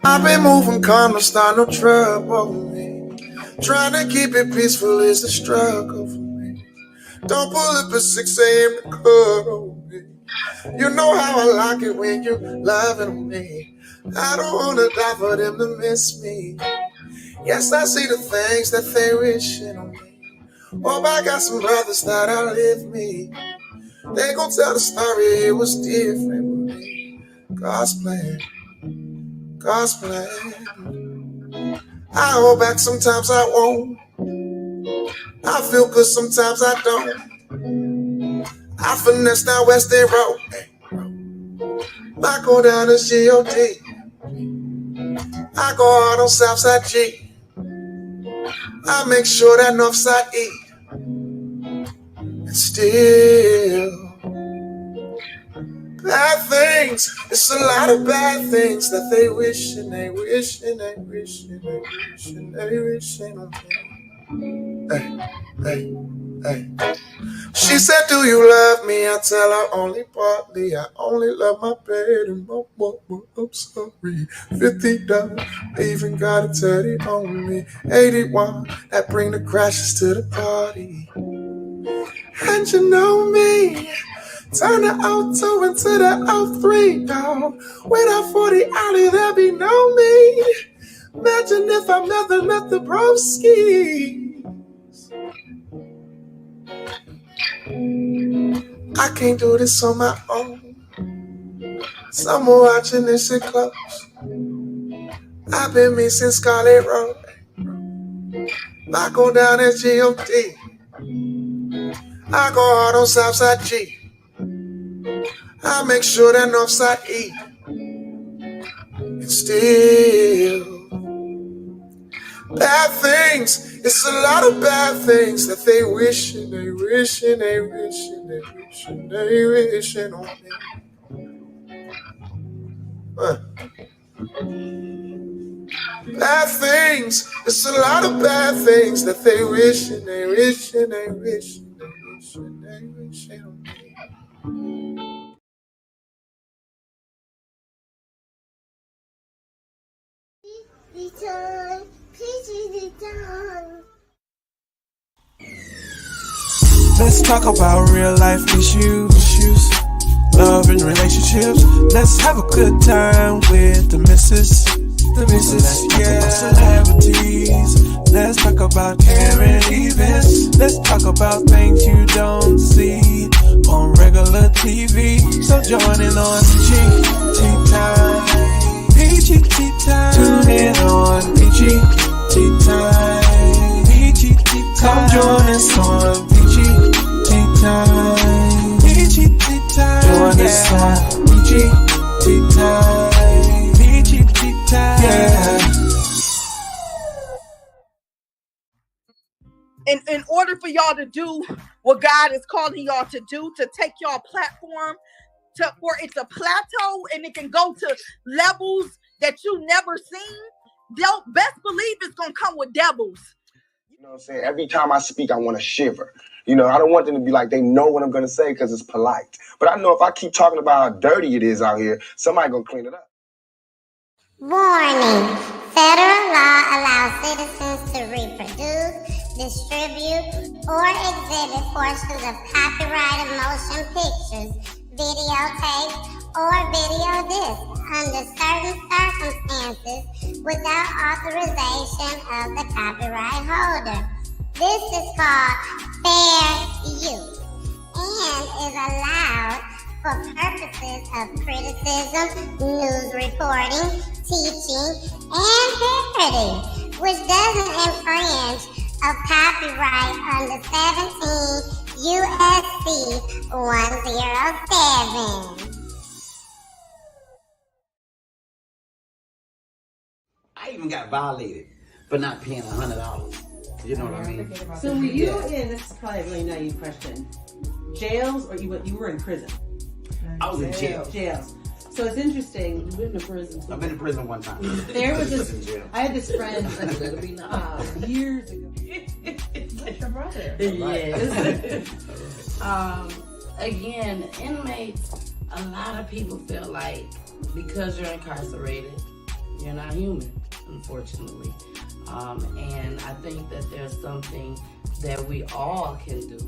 I've been moving calm, no start no trouble with me. Trying to keep it peaceful is the struggle for me. Don't pull up at 6 a.m. to cuddle with me. You know how I like it when you loving me. I don't wanna die for them to miss me. Yes, I see the things that they wishing on me. Oh, I got some brothers that outlive me. They gon' tell the story, it was different with me. God's plan, God's plan. I hold back, sometimes I won't. I feel good, sometimes I don't. I finesse down West End Road. I go down to G.O.D. I go hard on Southside G. I make sure that Northside E. And still, bad things. It's a lot of bad things that they wish and they wish and they wish and they wish and they wish on me. Hey, hey. She said, do you love me? I tell her only partly. I only love my bed and my woman. I'm sorry. $50, even got a teddy on me. 81, that bring the crashes to the party. And you know me, turn the auto into the 03, dog. Without 40 alley, there be no me. Imagine if I never met the broski. I can't do this on my own. Someone watching this shit close. I've been missing Scarlet Road. I go down at G.O.D. I go hard on Southside G. I make sure that Northside E. And still, bad things. It's a lot of bad things that they wish and they wish and they wish and they wish and they wish on me. Bad things. It's a lot of bad things that they wish and they wish and they wish and they wish and they wish on me. Let's talk about real life issues, love and relationships. Let's have a good time with the missus, yeah. Celebrities. Let's talk about current events. Let's talk about things you don't see on regular TV. So join in on PGT Time. PGT Time. Tune in on PGT Time. PGT Time. Come join us on PGT Time. PGT Time. Join us on PGT Time. PGT Time. Yeah. In order for y'all to do what God is calling y'all to do, to take y'all platform to where it's a plateau and it can go to levels that you never seen, they'll best believe it's gonna come with devils. You know what I'm saying? Every time I speak, I want to shiver. You know, I don't want them to be like they know what I'm gonna say because it's polite. But I know if I keep talking about how dirty it is out here, somebody gonna clean it up. Warning. Federal law allows citizens to reproduce, distribute, or exhibit portions of copyrighted motion pictures, videotapes, or video discs under certain circumstances without authorization of the copyright holder. This is called fair use and is allowed for purposes of criticism, news reporting, teaching, and parody, which doesn't infringe of copyright under 17 U.S.C. 107. I even got violated for not paying $100. You know what I mean? So were you in, this is probably a really naive question, jails or you were in prison? I was in jail. Jails. So it's interesting. You've been to prison. I've been to prison one time. There was this, I had this friend years ago. That's your brother. Yes. Again, inmates, a lot of people feel like because you're incarcerated, You're not human, unfortunately. And I think that there's something that we all can do.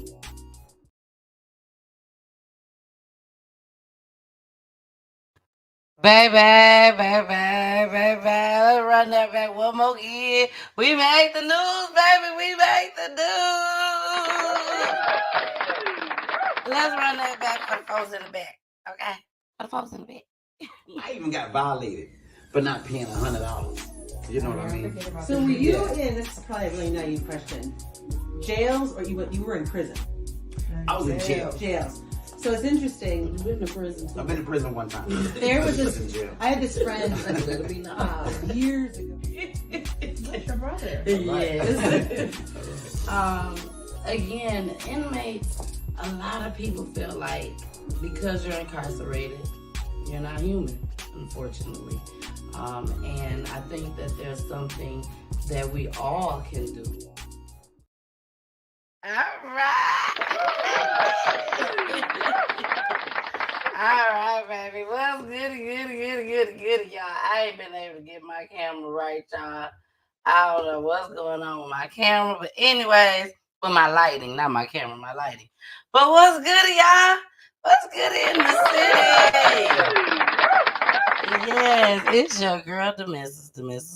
Baby, let's run that back one more year. We made the news, baby. We made the news. Let's run that back for the folks in the back, okay? For the folks in the back. I even got violated for not paying $100. You know what I mean? So were you in, this is probably a really naive question, jails or you were in prison? I was in jail. Jails. So it's interesting. You've been to prison. I've been in prison one time. There was in this, jail. I had this friend years ago. That's your brother. Yes. Again, inmates, a lot of people feel like because you're incarcerated, you're not human, unfortunately. And I think that there's something that we all can do. All right. All right, baby. Well, good, y'all. I ain't been able to get my camera right, y'all. I don't know what's going on with my camera, but anyways, with my lighting, not my camera, my lighting. But what's good, y'all? What's good in the city? Yes, it's your girl, the missus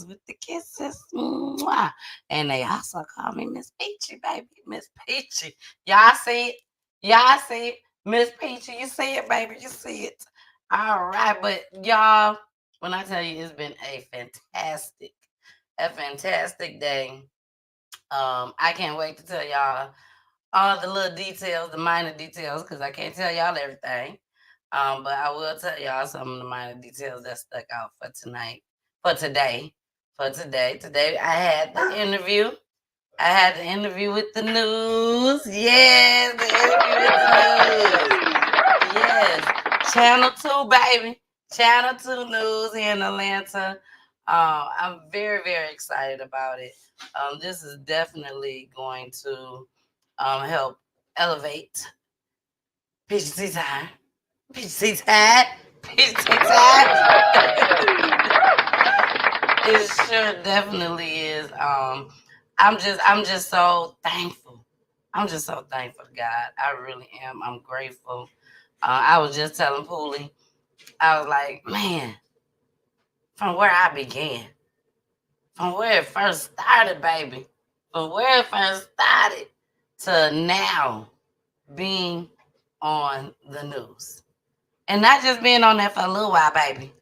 with the kisses. Mwah. And they also call me Miss Peachy, baby. Miss Peachy. Y'all see it? Y'all see it? Miss Peachy, you see it, baby. You see it. All right, but y'all, when I tell you it's been a fantastic day. I can't wait to tell y'all all the little details, the minor details, because I can't tell y'all everything. But I will tell y'all some of the minor details that stuck out for today. Today I had the interview. I had the interview with the news. Yes, the interview with the news. Yes, Channel 2, baby. Channel 2 News here in Atlanta. I'm very, very excited about it. This is definitely going to help elevate PGT time. PGT time. It sure definitely is. I'm just so thankful. I'm just so thankful to God. I really am. I'm grateful. I was just telling Poolie, I was like, man, from where I began, from where it first started, baby, from where it first started to now being on the news. And not just being on there for a little while, baby.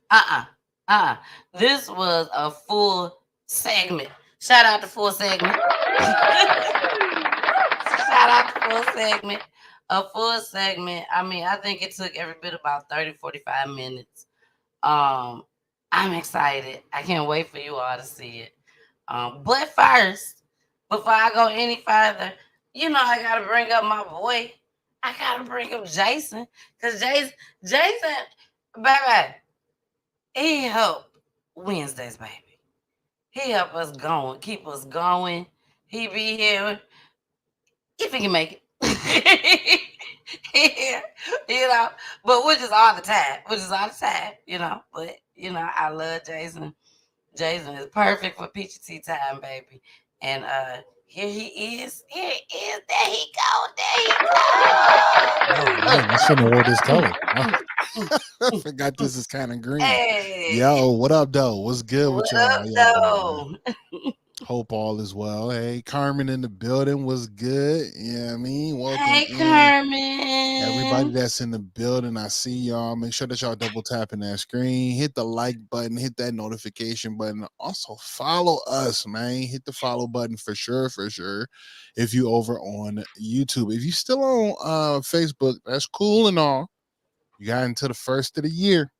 This was a full segment. Shout out to full segment. Shout out to full segment. A full segment. I mean, I think it took every bit about 30, 45 minutes. I'm excited. I can't wait for you all to see it. But first, before I go any further, I gotta bring up my boy. I gotta bring up Jason. Because Jason, baby, he helped Wednesdays, baby. He helped us going, keep us going. He be here if he can make it. But which is all the time. But, I love Jason. Jason is perfect for Peachy Tea time, baby. And here he is. Here he is. There he go. Oh, man, I shouldn't have wore this color. I forgot this is kind of green. Hey. Yo, what up, though? What's good with y'all? What up, though? Hope all is well. Hey, Carmen in the building was good. Yeah, I mean, welcome. Hey, in. Carmen. Everybody that's in the building, I see y'all. Make sure that y'all double tapping that screen. Hit the like button. Hit that notification button. Also, follow us, man. Hit the follow button for sure. If you over on YouTube. If you still on Facebook, that's cool and all. You got into the first of the year.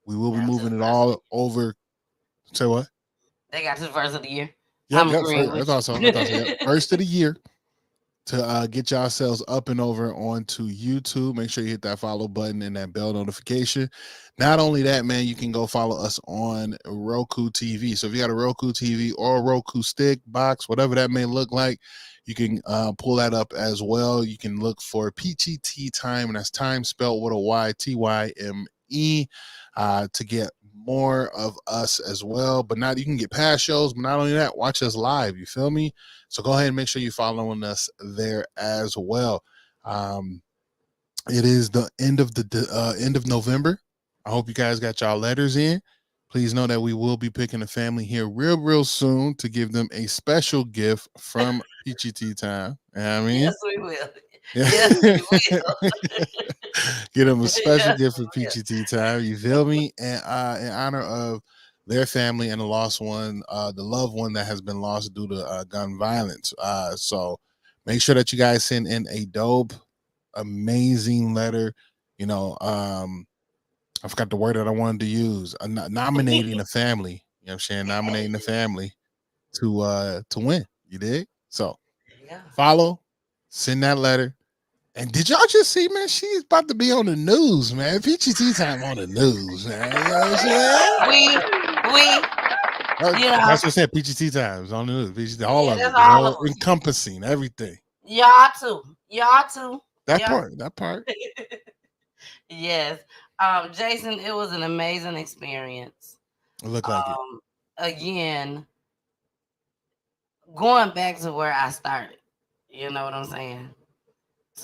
We will be moving it all over. Say what? They got to the first of the year. Yep, first of the year to get yourselves up and over onto YouTube. Make sure you hit that follow button and that bell notification. Not only that, man, you can go follow us on Roku TV. So if you got a Roku TV or a Roku stick, box, whatever that may look like, you can pull that up as well. You can look for Peachy Tea Time, and that's time spelled with a Y, TYME, to get more of us as well. But not, you can get past shows, but not only that, watch us live. You feel me? So go ahead and make sure you're following us there as well. It is the end of November. I hope you guys got y'all letters in. Please know that we will be picking a family here real soon to give them a special gift from Peachy Tea Time. You know what I mean? Yes, we will. Yeah. Yes, we will. Get them a special Yes, gift for we will. Peachy Tea Time. You feel me? And in honor of their family and the lost one, the loved one that has been lost due to gun violence. So make sure that you guys send in a dope, amazing letter. You know, I forgot the word that I wanted to use. Nominating a family. You know what I'm saying? Nominating the family to win. You dig? So Yeah. follow, send that letter. And did y'all just see, man? She's about to be on the news, man. Peachy Tea Time on the news, man. You know what I'm saying? That's what I said. Peachy Tea Time is on the news. Peachy, all of it. that's The all whole of us. encompassing everything. Y'all too. That Yeah. part. That part. Yes. Jason, it was an amazing experience. It looked like it. Again, going back to where I started, you know what I'm saying?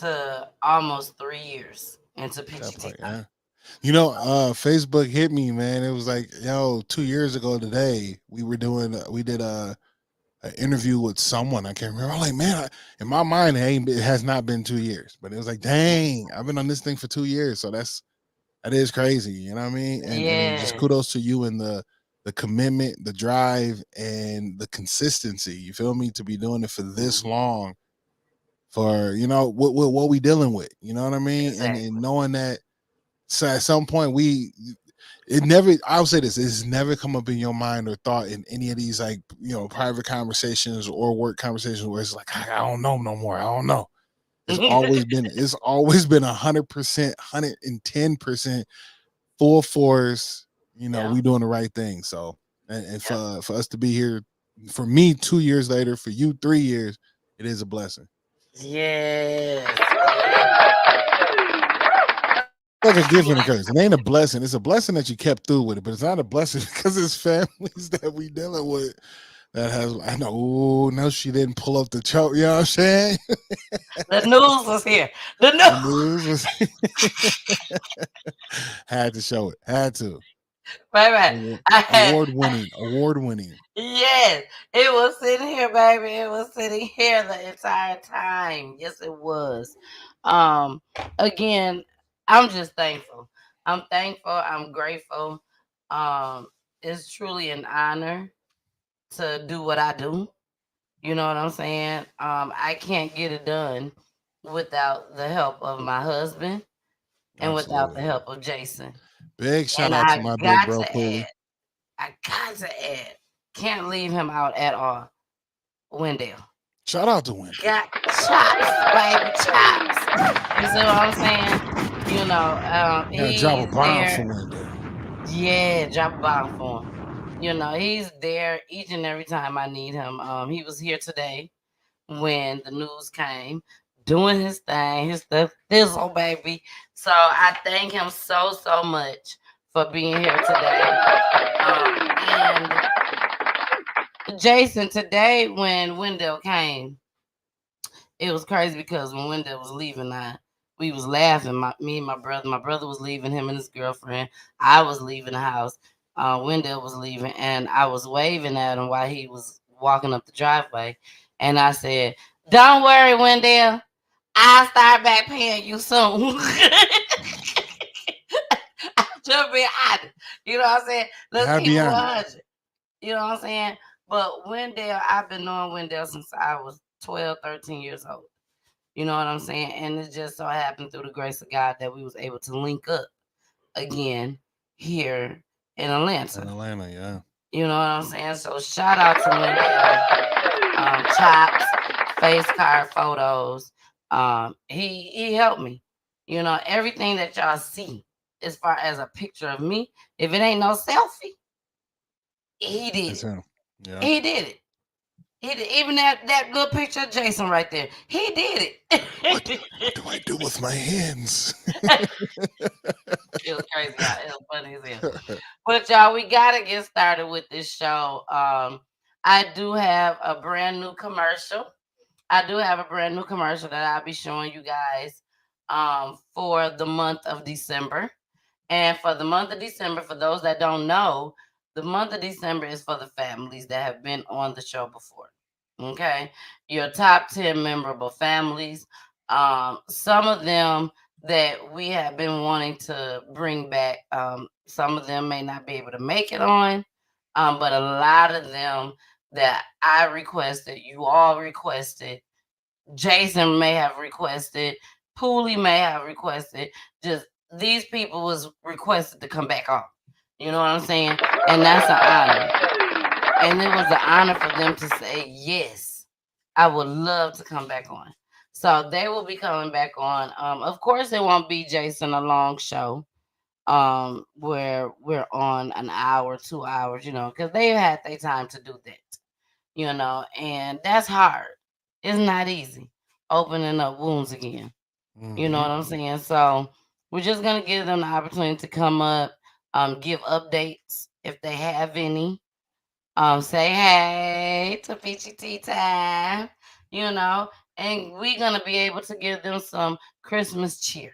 To almost 3 years into That Peachy part, Tea. yeah. You know, Facebook hit me, man. It was like, yo, 2 years ago today, we did an interview with someone. I can't remember. I'm like, man, in my mind, it has not been 2 years, but it was like, dang, I've been on this thing for 2 years. So that is crazy. You know what I mean? And just Yeah. kudos to you and the commitment, the drive, and the consistency. You feel me? To be doing it for this long, for what we dealing with. You know what I mean? Exactly. And knowing that. So at some point I'll say this, it's never come up in your mind or thought in any of these private conversations or work conversations where it's like, I don't know no more. I don't know. It's always been 100%, 110% full force. We doing the right thing. So and for us to be here, for me 2 years later, for you 3 years, it is a blessing. Yes. Like a gift and a curse. It ain't a blessing. It's a blessing that you kept through with it, but it's not a blessing because it's families that we dealing with that has. I know. Oh, no, she didn't pull up the choke. You know what I'm saying? The news was here. The news was had to show it. Had to. Baby, Award winning. Yes, it was sitting here, baby. It was sitting here the entire time. Yes, it was. Again, I'm just thankful. I'm thankful. I'm grateful. It's truly an honor to do what I do. You know what I'm saying? I can't get it done without the help of my husband and without the help of Jason. Big shout And out I to my big got bro, to Cooley. add, I got to add, can't leave him out at all. Wendell. Shout out to Wendell. Got chops, baby, chops. You see what I'm saying? You know, he's drop a bomb there. for Wendell. Yeah, drop a bomb for him. You know, he's there each and every time I need him. He was here today when the news came, doing his thing, his thizzle, baby. So I thank him so much for being here today. And Jason, today when Wendell came, it was crazy because when Wendell was leaving, we was laughing. Me and my brother was leaving, him and his girlfriend. I was leaving the house. Wendell was leaving, and I was waving at him while he was walking up the driveway. And I said, "Don't worry, Wendell. I'll start back paying you soon." I'm just being honest. You know what I'm saying? Let's keep it 100. You know what I'm saying? But Wendell, I've been knowing Wendell since I was 12, 13 years old. You know what I'm saying? And it just so happened through the grace of God that we was able to link up again here in Atlanta. Yeah. You know what I'm saying? So shout out to Wendell. Chops, face card photos. He helped me. You know, everything that y'all see as far as a picture of me, if it ain't no selfie, he did it. Yeah. He did it. Even that little picture of Jason right there, he did it. What do I do with my hands? It was crazy, y'all. It was funny as hell. But y'all, we gotta get started with this show. I do have a brand new commercial. that I'll be showing you guys for the month of December. And for the month of December, for those that don't know, the month of December is for the families that have been on the show before. Okay. Your top 10 memorable families. Some of them that we have been wanting to bring back. Some of them may not be able to make it on. But a lot of them that I requested, you all requested, Jason may have requested, Pooley may have requested, just these people was requested to come back on. You know what I'm saying? And that's an honor. And it was an honor for them to say, yes, I would love to come back on. So they will be coming back on. Of course, it won't be Jason a long show where we're on an hour, 2 hours, because they had their time to do that, and that's hard. It's not easy opening up wounds again. You know what I'm saying? So we're just going to give them the opportunity to come up, give updates if they have any. Say hey to PGT time, and we're going to be able to give them some Christmas cheer.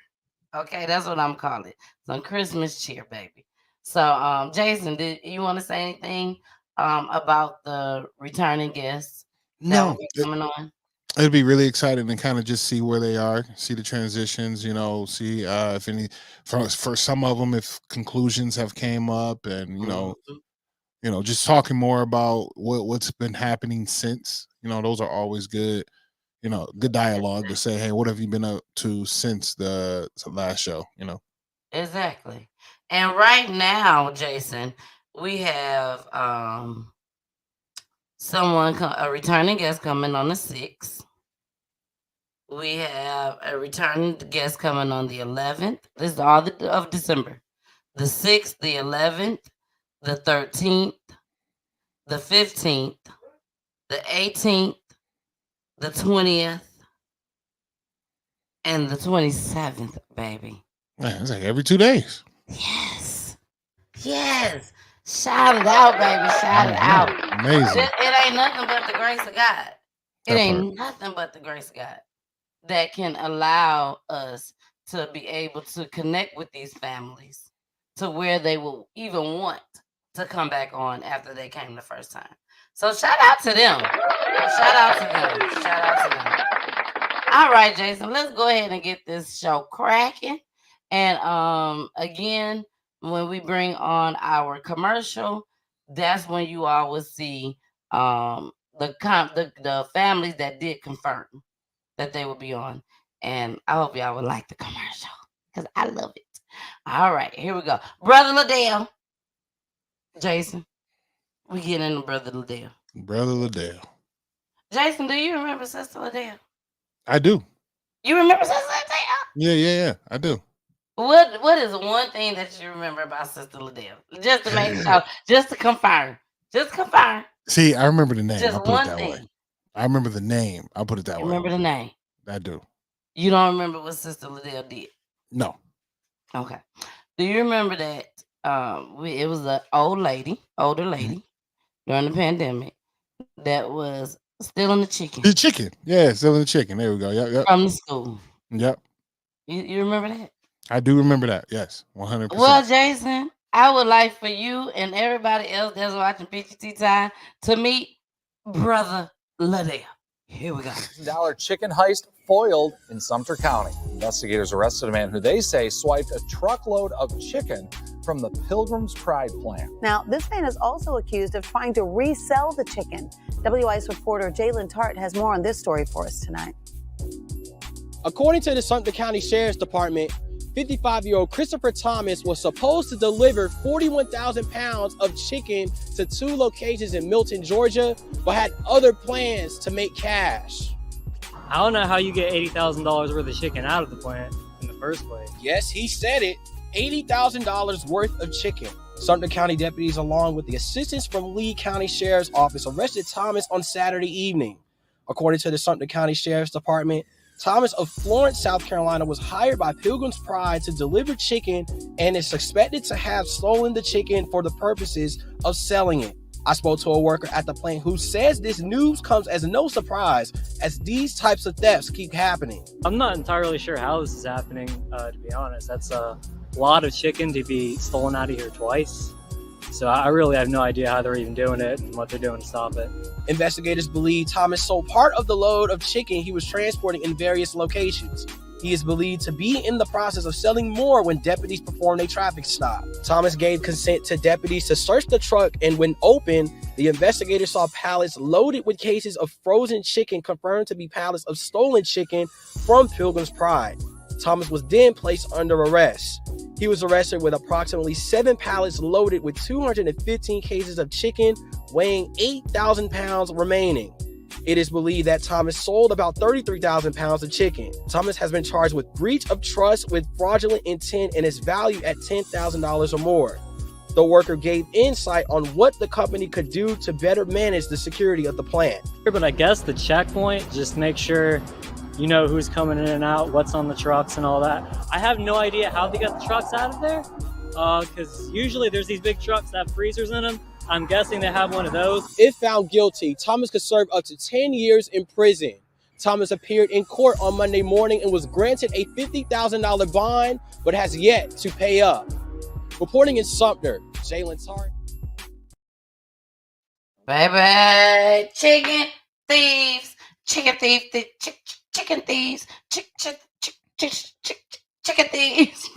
Okay, that's what I'm calling it. Some Christmas cheer, baby. So, Jason, did you want to say anything about the returning guests that will be coming on? It'd be really exciting to kind of just see where they are, see the transitions, see if any for some of them, if conclusions have came up, and just talking more about what's been happening since. Those are always good. Good dialogue to say, hey, what have you been up to since the last show? Exactly. And right now, Jason, we have a returning guest coming on the 6th. We have a returning guest coming on the 11th. This is all of December. The 6th, the 11th, the 13th, the 15th, the 18th, the 20th, and the 27th, baby. Man, it's like every 2 days. Yes. Shout it out, baby. Shout it out. Amazing. It ain't nothing but the grace of God. It ain't nothing but the grace of God that can allow us to be able to connect with these families to where they will even want to come back on after they came the first time. So shout out to them. All right, Jason, let's go ahead and get this show cracking. And again, when we bring on our commercial, that's when you all will see the families that did confirm that they will be on. And I hope y'all would like the commercial because I love it. All right, here we go. Brother Liddell. Jason, we get into Brother Liddell. Brother Liddell. Jason, do you remember Sister Liddell? I do. You remember Sister Liddell? Yeah, I do. What is one thing that you remember about Sister Liddell? Just to make sure, just to confirm. See, I remember the name. Just I'll put one it that thing. way. I remember the name. I'll put it that way. Remember the name? I do. You don't remember what Sister Liddell did? No. Okay. Do you remember that it was an older lady during the pandemic that was stealing the chicken? The chicken. Yeah, stealing the chicken. There we go. Yep. From the school. Yep. You remember that? I do remember that. Yes, 100%. Well, Jason, I would like for you and everybody else that's watching PGT Time to meet Brother Liddell. Here we go. $1 chicken heist foiled in Sumter County. Investigators arrested a man who they say swiped a truckload of chicken from the Pilgrim's Pride plant. Now, this man is also accused of trying to resell the chicken. WI's reporter Jalen Tart has more on this story for us tonight. According to the Sumter County Sheriff's Department, 55-year-old Christopher Thomas was supposed to deliver 41,000 pounds of chicken to 2 locations in Milton, Georgia, but had other plans to make cash. I don't know how you get $80,000 worth of chicken out of the plant in the first place. Yes, he said it, $80,000 worth of chicken. Sumter County deputies, along with the assistance from Lee County Sheriff's Office, arrested Thomas on Saturday evening. According to the Sumter County Sheriff's Department, Thomas of Florence, South Carolina, was hired by Pilgrim's Pride to deliver chicken and is suspected to have stolen the chicken for the purposes of selling it. I spoke to a worker at the plant who says this news comes as no surprise, as these types of thefts keep happening. I'm not entirely sure how this is happening, to be honest. That's a lot of chicken to be stolen out of here twice. So I really have no idea how they're even doing it and what they're doing to stop it. Investigators believe Thomas sold part of the load of chicken he was transporting in various locations. He is believed to be in the process of selling more when deputies performed a traffic stop. Thomas gave consent to deputies to search the truck, and when opened, the investigators saw pallets loaded with cases of frozen chicken confirmed to be pallets of stolen chicken from Pilgrim's Pride. Thomas was then placed under arrest. He was arrested with approximately 7 pallets loaded with 215 cases of chicken, weighing 8,000 pounds remaining. It is believed that Thomas sold about 33,000 pounds of chicken. Thomas has been charged with breach of trust with fraudulent intent and is valued at $10,000 or more. The worker gave insight on what the company could do to better manage the security of the plant. But I guess the checkpoint, just make sure you know who's coming in and out, what's on the trucks and all that. I have no idea how they got the trucks out of there, because usually there's these big trucks that have freezers in them. I'm guessing they have one of those. If found guilty, Thomas could serve up to 10 years in prison. Thomas appeared in court on Monday morning and was granted a $50,000 bond, but has yet to pay up. Reporting in Sumter, Jalen Tart. Baby, chicken thieves, chicken thieves, chicken thieves, chicken thieves.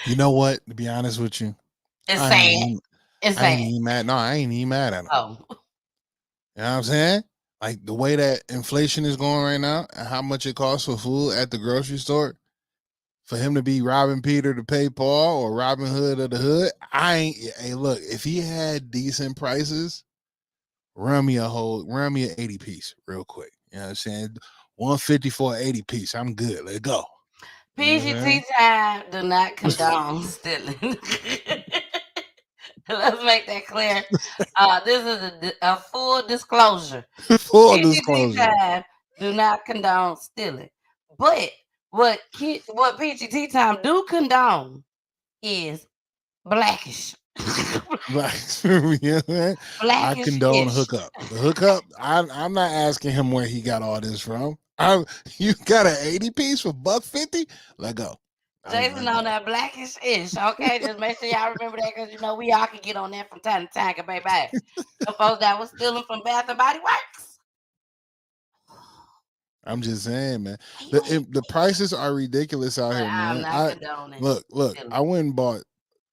You know what? To be honest with you, It's sad. It's I ain't sad. even mad. No, I ain't even mad at him. Oh, You know what I'm saying? Like the way that inflation is going right now and how much it costs for food at the grocery store, for him to be robbing Peter to pay Paul or Robin Hood of the hood, hey, look, if he had decent prices, run me an 80 piece real quick. You know what I'm saying? 150 for an 80 piece. I'm good. Let's go. PGT time do not condone stealing. Let's make that clear. This is a full disclosure. Full PGT disclosure. time do not condone stealing. But what PGT time do condone is blackish. Like, you know what I'm saying? I Blackish condone ish. hookup. The hookup, I'm not asking him where he got all this from. You got an 80 piece for $150? Let go. Jason on that blackish ish. Okay, just make sure y'all remember that, because you know we all can get on that from time to time. Cause baby, the folks that was stealing from Bath and Body Works. I'm just saying, man. The prices are ridiculous out here, I'm man. not condoning Look. stealing. I went and bought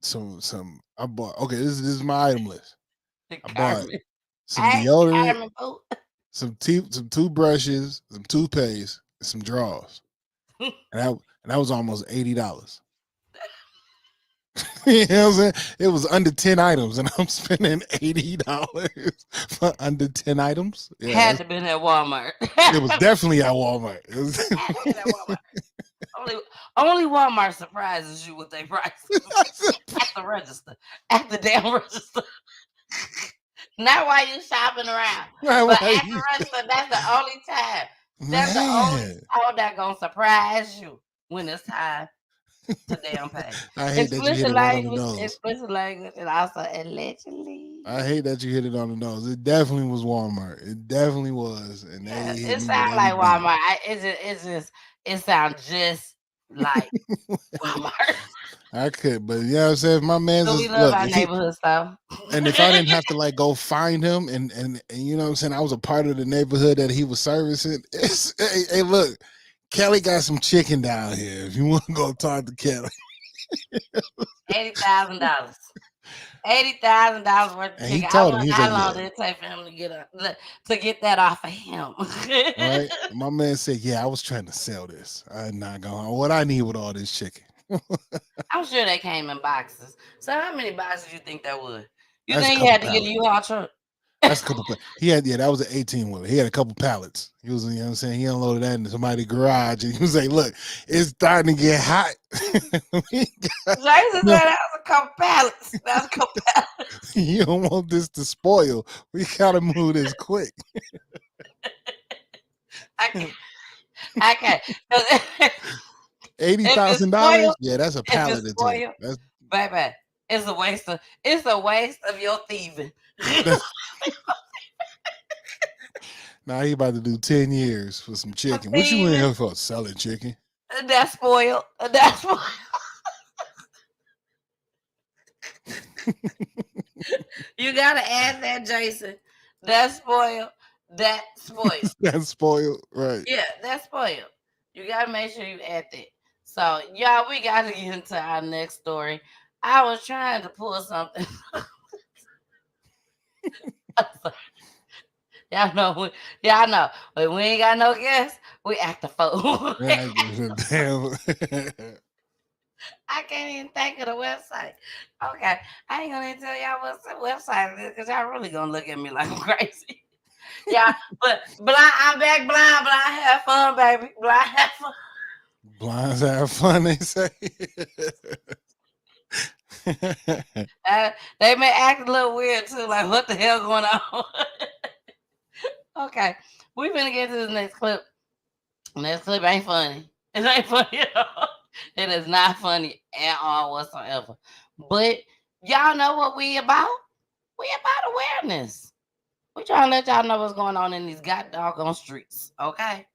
some. I bought. Okay, this is my item list. I bought some deodorant, some toothbrushes, some toothpaste, and some drawers, and that was almost $80. You know what I'm saying? It was under 10 items, and I'm spending $80 for under 10 items. Yeah, Had to been at Walmart. it was definitely at Walmart. It was Only Walmart surprises you with their prices at the register, at the damn register. Not while you shopping around, Not but while at the register. That's the only time. That's the only time that gonna surprise you, when it's time to damn pay. I hate that you hit it right on the nose. Explicit language, and also allegedly. I hate that you hit it on the nose. It definitely was Walmart. It definitely was, and Yeah, they hit it me sounds with like every bit. Walmart. It sounds just like Walmart. I could, but yeah, I'm saying if my man's So we just, love look, our if he- neighborhood stuff. and if I didn't have to like go find him, and you know what I'm saying, I was a part of the neighborhood that he was servicing. Hey, look, Kelly got some chicken down here. If you want to go talk to Kelly, $80,000. $80,000 worth of and he chicken. told him, I he's wonder how like, long yeah, did it take for him to get that off of him. right. My man said, yeah, I was trying to sell this. I'm not going. What I need with all this chicken. I'm sure they came in boxes. So how many boxes you think that would? You That's a think he had to couple get a U-Haul truck? That's a couple. He had, that was an 18 wheeler. He had a couple pallets. He was, you know what I'm saying? He unloaded that into somebody's garage, and he was like, "Look, it's starting to get hot." Jason said that was a couple pallets. That was a couple pallets. You don't want this to spoil. We gotta move this quick. I can't. $80,000. Yeah, that's a pallet to take. That's baby. It's a waste of your thieving. now he about to do 10 years for some chicken. What you in here for? Selling chicken? That's spoiled. That's spoiled. You gotta add that, Jason. That's spoiled. That's spoiled. That's spoiled, right? Yeah, that's spoiled. You gotta make sure you add that. So, y'all, we gotta get into our next story. I was trying to pull something. Y'all know, but we ain't got no guests. We act the fool. Damn. I can't even think of the website. Okay, I ain't gonna tell y'all what the website is because y'all really gonna look at me like I'm crazy. Yeah, but I'm back blind, but I have fun, baby. Blind have fun. Blinds have fun, they say. They may act a little weird too, like what the hell going on? Okay, we're gonna get to the next clip. Next clip ain't funny. It ain't funny at all. It is not funny at all whatsoever. But y'all know what we about? We about awareness. We trying to let y'all know what's going on in these doggone streets, okay?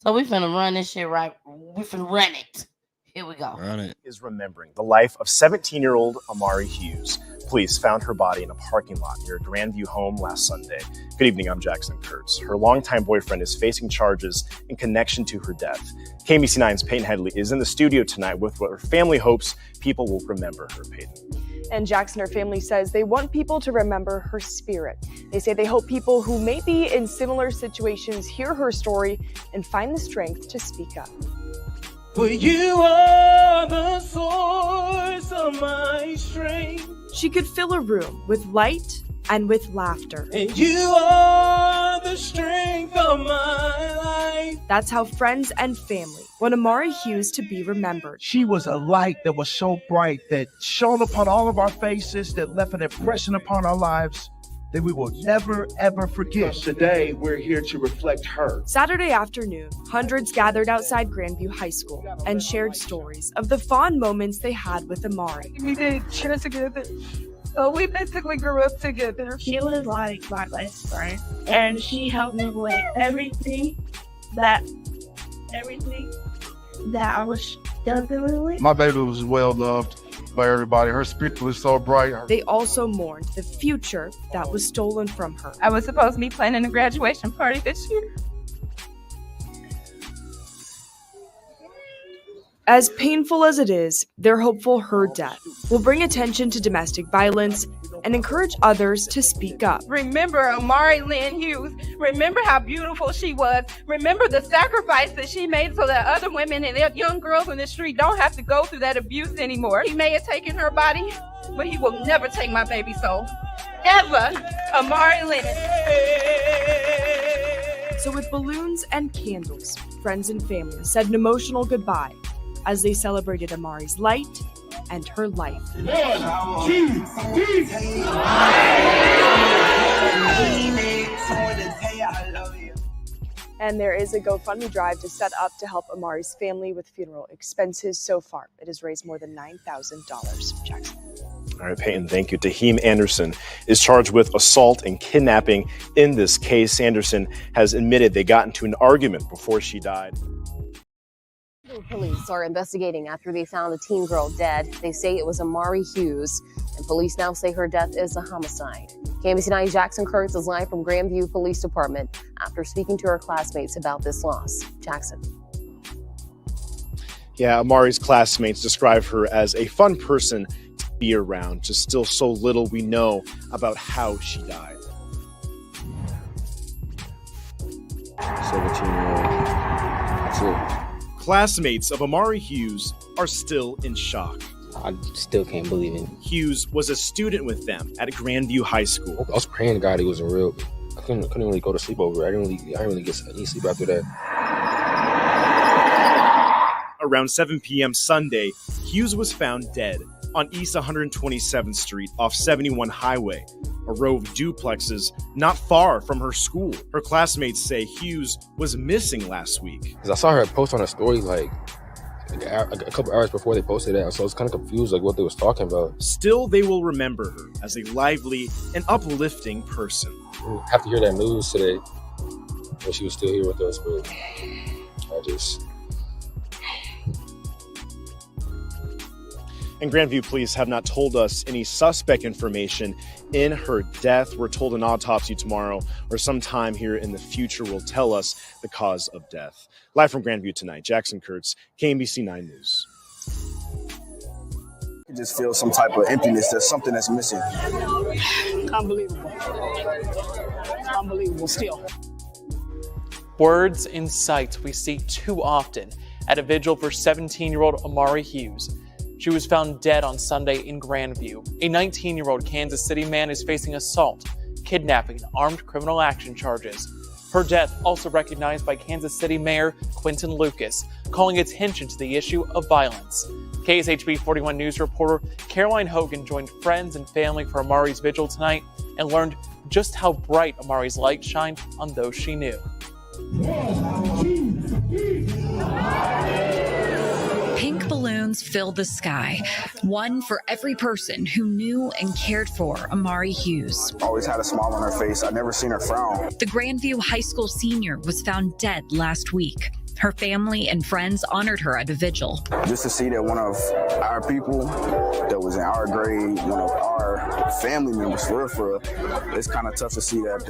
So we finna run this shit right. We finna run it. Here we go. Run it. Is remembering the life of 17-year-old Amauri Hughes. Police found her body in a parking lot near a Grandview home last Sunday. Good evening, I'm Jackson Kurtz. Her longtime boyfriend is facing charges in connection to her death. KBC9's Peyton Headley is in the studio tonight with what her family hopes people will remember her, Peyton. And Jackson, her family says they want people to remember her spirit. They say they hope people who may be in similar situations hear her story and find the strength to speak up. For you are the source of my strength. She could fill a room with light and with laughter. And you are the strength of my life. That's how friends and family want Amauri Hughes to be remembered. She was a light that was so bright that shone upon all of our faces, that left an impression upon our lives that we will never, ever forget. Today, we're here to reflect her. Saturday afternoon, hundreds gathered outside Grandview High School and shared stories of the fond moments they had with Amauri. We did share together. So we basically grew up together. She was like my best friend, and she helped me with everything that I was dealing with. My baby was well loved by everybody. Her spirit was so bright. They also mourned the future that was stolen from her. I was supposed to be planning a graduation party this year. As painful as it is, they're hopeful her death will bring attention to domestic violence and encourage others to speak up. Remember Amauri Lynn Hughes. Remember how beautiful she was. Remember the sacrifice that she made so that other women and young girls in the street don't have to go through that abuse anymore. He may have taken her body, but he will never take my baby soul. Ever. Amauri Lynn. So with balloons and candles, friends and family said an emotional goodbye as they celebrated Amauri's light and her life. And there is a GoFundMe drive to set up to help Amauri's family with funeral expenses. So far, it has raised more than $9,000. Jackson. All right, Peyton, thank you. Tahim Anderson is charged with assault and kidnapping in this case. Anderson has admitted they got into an argument before she died. Police are investigating after they found a teen girl dead. They say it was Amauri Hughes, and police now say her death is a homicide. KBC9's Jackson Kurtz is live from Grandview Police Department after speaking to her classmates about this loss. Jackson. Yeah, Amauri's classmates describe her as a fun person to be around. Just still so little we know about how she died. 17-year-old. That's it. Classmates of Amauri Hughes are still in shock. I still can't believe it. Hughes was a student with them at Grandview High School. I was praying to God he wasn't real. I couldn't really go to sleep over it. I didn't really get any sleep after that. Around 7 p.m. Sunday, Hughes was found dead on East 127th Street off 71 Highway, a row of duplexes not far from her school. Her classmates say Hughes was missing last week. Because I saw her post on a story like a couple hours before they posted that, so I was kind of confused like what they was talking about. Still, they will remember her as a lively and uplifting person. I have to hear that news today when she was still here with us, but And Grandview police have not told us any suspect information in her death. We're told an autopsy tomorrow or sometime here in the future will tell us the cause of death. Live from Grandview tonight, Jackson Kurtz, KMBC 9 News. You just feel some type of emptiness. There's something that's missing. Unbelievable. Unbelievable still. Words in sight we see too often at a vigil for 17-year-old Amauri Hughes. She was found dead on Sunday in Grandview. A 19-year-old Kansas City man is facing assault, kidnapping, and armed criminal action charges. Her death also recognized by Kansas City Mayor Quinton Lucas, calling attention to the issue of violence. KSHB 41 News reporter Caroline Hogan joined friends and family for Amauri's vigil tonight and learned just how bright Amauri's light shined on those she knew. Pink balloons filled the sky, one for every person who knew and cared for Amauri Hughes. Always had a smile on her face. I've never seen her frown. The Grandview High School senior was found dead last week. Her family and friends honored her at a vigil. Just to see that one of our people that was in our grade, one of our family members, for real, it's kind of tough to see that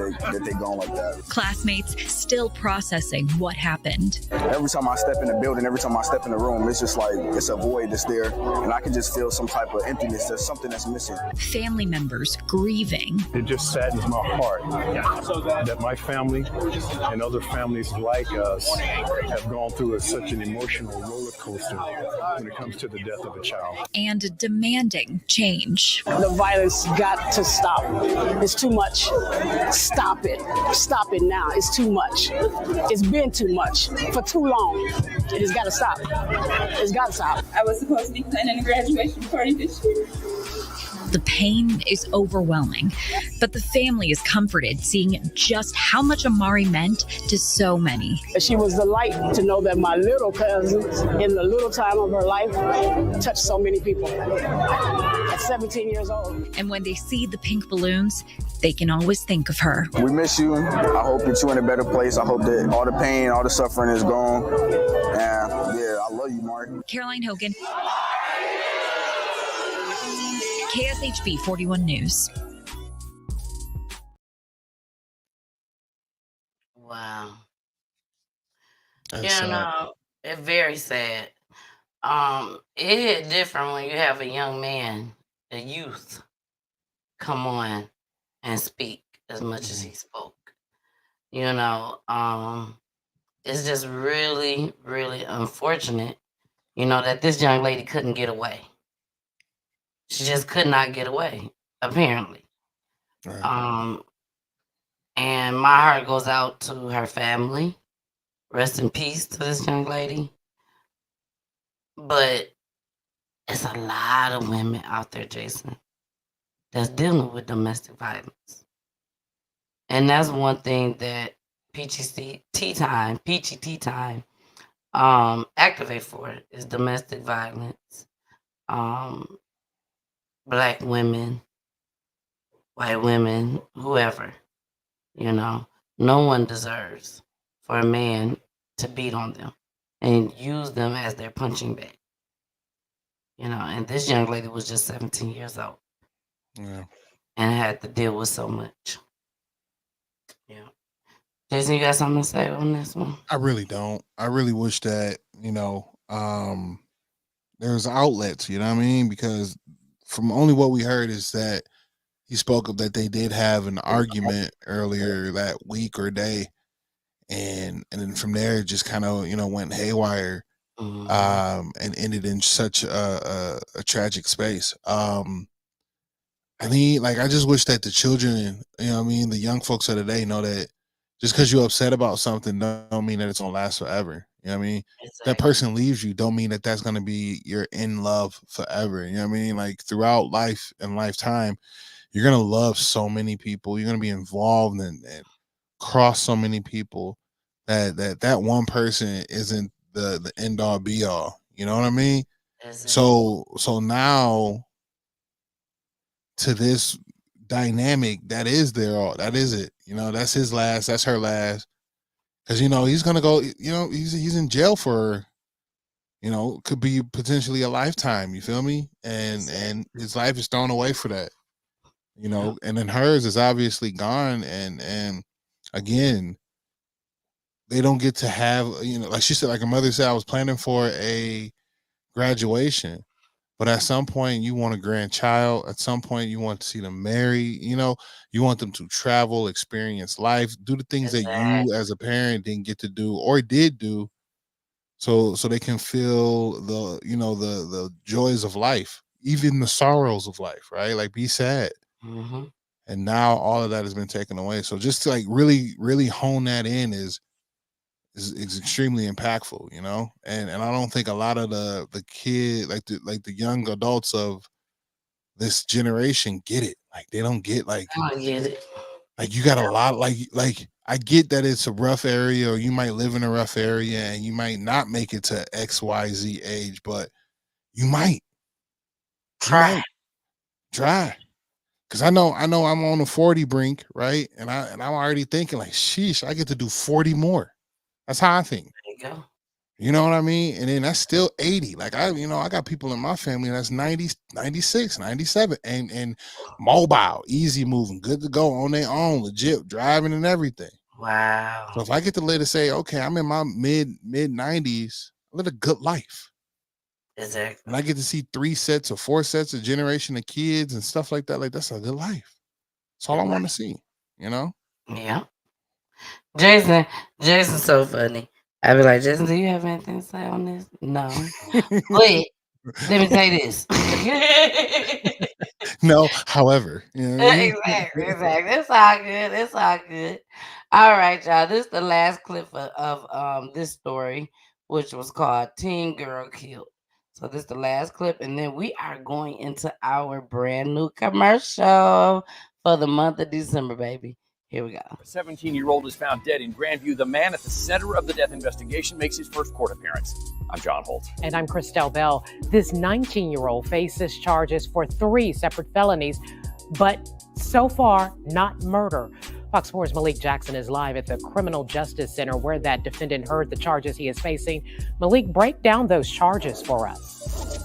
they gone like that. Classmates still processing what happened. Every time I step in the building, every time I step in the room, it's just like it's a void that's there, and I can just feel some type of emptiness. There's something that's missing. Family members grieving. It just saddens my heart that my family and other families like us have gone through such an emotional roller coaster when it comes to the death of a child. And demanding change. The violence got to stop. It's too much. Stop it. Stop it now. It's too much. It's been too much for too long. It has got to stop. It's got to stop. I was supposed to be planning a graduation party this year. The pain is overwhelming, but the family is comforted seeing just how much Amauri meant to so many. She was the light to know that my little cousin, in the little time of her life, touched so many people at 17 years old. And when they see the pink balloons, they can always think of her. We miss you. I hope that you're in a better place. I hope that all the pain, all the suffering is gone. And yeah, I love you, Mark. Caroline Hogan, KSHB 41 News. Wow. That's It's very sad. It hit different when you have a young man, a youth, come on and speak as much as he spoke. It's just really, really unfortunate, that this young lady couldn't get away. She just could not get away, apparently. Right. And my heart goes out to her family. Rest in peace to this young lady. But it's a lot of women out there, Jason, that's dealing with domestic violence. And that's one thing that Peachy Tea Time, activate for is domestic violence. Black women, white women, whoever, no one deserves for a man to beat on them and use them as their punching bag. And this young lady was just 17 years old. Yeah. And had to deal with so much. Yeah. Jason, you got something to say on this one? I really don't. I really wish that, there's outlets, you know what I mean? Because from only what we heard is that he spoke of that they did have an argument earlier that week or day. And then from there, it just kind of, went haywire. and ended in such a tragic space. I mean, like, I just wish that the children, you know what I mean, the young folks of today know that just because you're upset about something don't mean that it's gonna last forever. You know what I mean? That person leaves you don't mean that that's gonna be you're in love forever. You know what I mean? Like, throughout life and lifetime, you're gonna love so many people. You're gonna be involved and cross so many people that one person isn't the end all be all. You know what I mean? So now, to this dynamic, that is their all. That is it. You know, that's his last. That's her last. Because, you know, he's gonna go. You know, he's in jail for, you know, could be potentially a lifetime. You feel me? And his life is thrown away for that. You know, and then hers is obviously gone. And again, they don't get to have, you know, like she said, like her mother said, I was planning for a graduation. But at some point, you want a grandchild. At some point, you want to see them marry. You know, you want them to travel, experience life, do the things that you, as a parent, didn't get to do or did do, so they can feel the, you know, the joys of life, even the sorrows of life, right? Like, be sad. And now all of that has been taken away. So just to, like, really, really hone that in is extremely impactful, you know. And I don't think a lot of the kid, like the young adults of this generation get it. Like, they don't get, like, I get it. Like, you got a lot, like I get that it's a rough area, or you might live in a rough area and you might not make it to XYZ age, but you might try. Cause I know I'm on the 40 brink, right? And I'm already thinking, like, sheesh, I get to do 40 more. That's how I think. There you go. You know what I mean? And then that's still 80. Like, I got people in my family that's 90, 96, 97, and mobile, easy moving, good to go on their own, legit driving and everything. Wow. So if I get to later say, okay, I'm in my mid 90s, I live a good life. Exactly. And I get to see 3 sets or 4 sets of generation of kids and stuff like that. Like, that's a good life. That's all I want to see, you know? Yeah. Jason's so funny. I be like, Jason, do you have anything to say on this? No. But let me say this. No, however. You know what I mean? Exactly. It's all good. It's all good. All right, y'all. This is the last clip of this story, which was called Teen Girl Killed. So this is the last clip, and then we are going into our brand new commercial for the month of December, baby. Here we go. A 17-year-old is found dead in Grandview. The man at the center of the death investigation makes his first court appearance. I'm John Holt. And I'm Christelle Bell. This 19-year-old faces charges for 3 separate felonies, but so far, not murder. Fox 4's Malik Jackson is live at the Criminal Justice Center where that defendant heard the charges he is facing. Malik, break down those charges for us.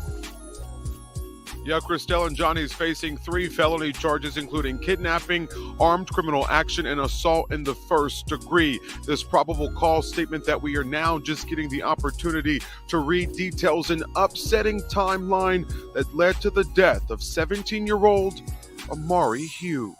Yeah, Christelle and Johnny is facing 3 felony charges, including kidnapping, armed criminal action, and assault in the first degree. This probable cause statement that we are now just getting the opportunity to read details an upsetting timeline that led to the death of 17-year-old Amauri Hughes.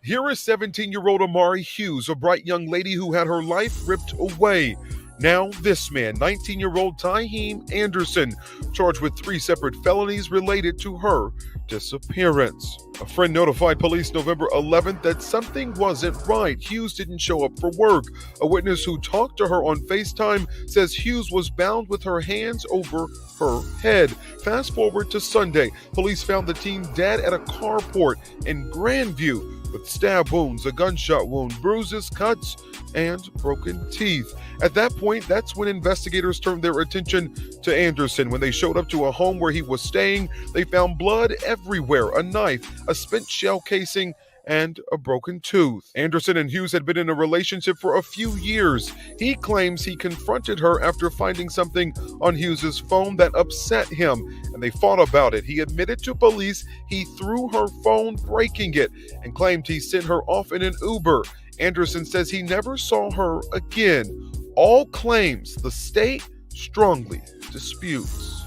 Here is 17-year-old Amauri Hughes, a bright young lady who had her life ripped away. Now this man, 19-year-old Taheem Anderson, charged with 3 separate felonies related to her disappearance. A friend notified police November 11th that something wasn't right. Hughes didn't show up for work. A witness who talked to her on FaceTime says Hughes was bound with her hands over her head. Fast forward to Sunday. Police found the teen dead at a carport in Grandview with stab wounds, a gunshot wound, bruises, cuts, and broken teeth. At that point, that's when investigators turned their attention to Anderson. When they showed up to a home where he was staying, they found blood everywhere, a knife, a spent shell casing, and a broken tooth. Anderson and Hughes had been in a relationship for a few years. He claims he confronted her after finding something on Hughes's phone that upset him, and they fought about it. He admitted to police he threw her phone, breaking it, and claimed he sent her off in an Uber. Anderson says he never saw her again. All claims the state strongly disputes.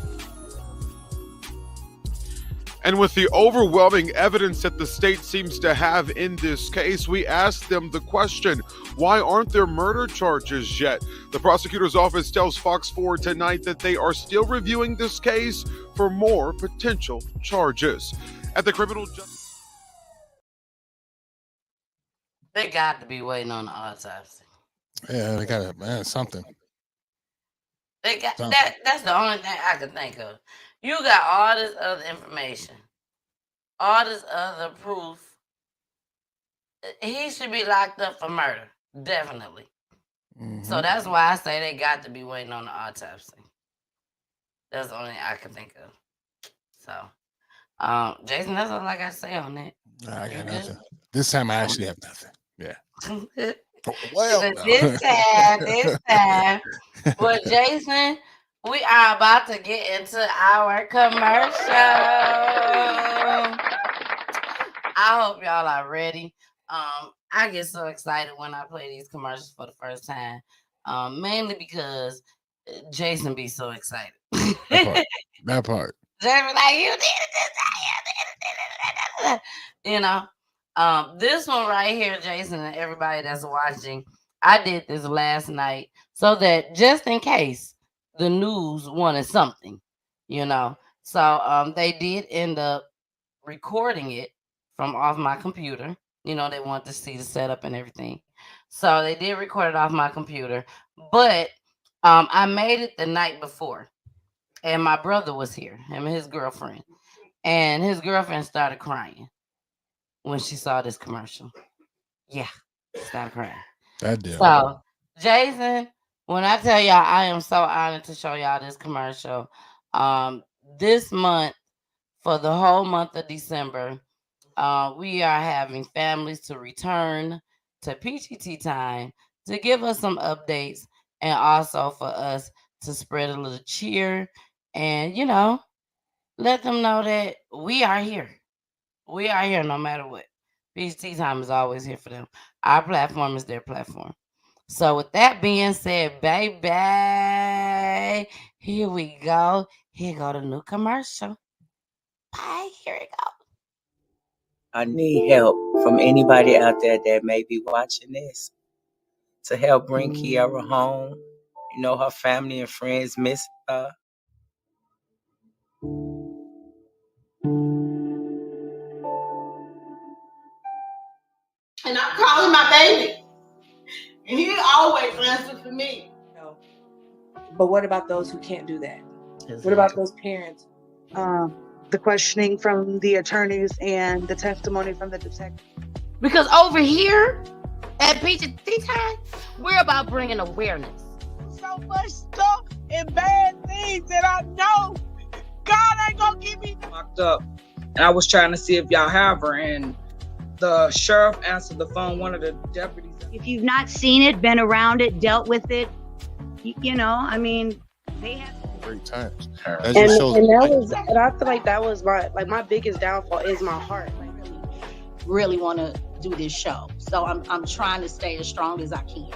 And with the overwhelming evidence that the state seems to have in this case, we asked them the question, why aren't there murder charges yet? The prosecutor's office tells Fox 4 tonight that they are still reviewing this case for more potential charges. At the criminal justice... They got to be waiting on the autopsy. Yeah, they got it, man. Something. They got that. That's the only thing I can think of. You got all this other information, all this other proof. He should be locked up for murder, definitely. So that's why I say they got to be waiting on the autopsy. That's the only thing I can think of. So, Jason, that's all I got to say on that. I got nothing. This time I actually have nothing. Yeah. Well, this time. Well, Jason, we are about to get into our commercial. I hope y'all are ready. I get so excited when I play these commercials for the first time, mainly because Jason be so excited. That part. Jason like, you did it. You know, this one right here, Jason, and everybody that's watching, I did this last night so that just in case the news wanted something, you know. So they did end up recording it from off my computer. You know, they wanted to see the setup and everything. So they did record it off my computer. But I made it the night before. And my brother was here, him and his girlfriend. And his girlfriend started crying when she saw this commercial. Yeah, started crying. That did. So, Jason, when I tell y'all, I am so honored to show y'all this commercial. This month, for the whole month of December, we are having families to return to PGT time to give us some updates and also for us to spread a little cheer and, you know, let them know that we are here. We are here no matter what. PGT time is always here for them. Our platform is their platform. So with that being said, baby, here we go. Here go the new commercial. Bye. Here we go. I need help from anybody out there that may be watching this to help bring Kiara home. You know, her family and friends miss her. And I'm calling my baby. And he always answers for me. No. But what about those who can't do that? What about those parents? The questioning from the attorneys and the testimony from the detective. Because over here at PGT time, we're about bringing awareness. So much stuff and bad things that I know God ain't gonna give me locked up. And I was trying to see if y'all have her, and the sheriff answered the phone, one of the deputies. If you've not seen it, been around it, dealt with it, you know, I mean, they have great times. And I feel like that was my biggest downfall is my heart. really want to do this show. So I'm trying to stay as strong as I can.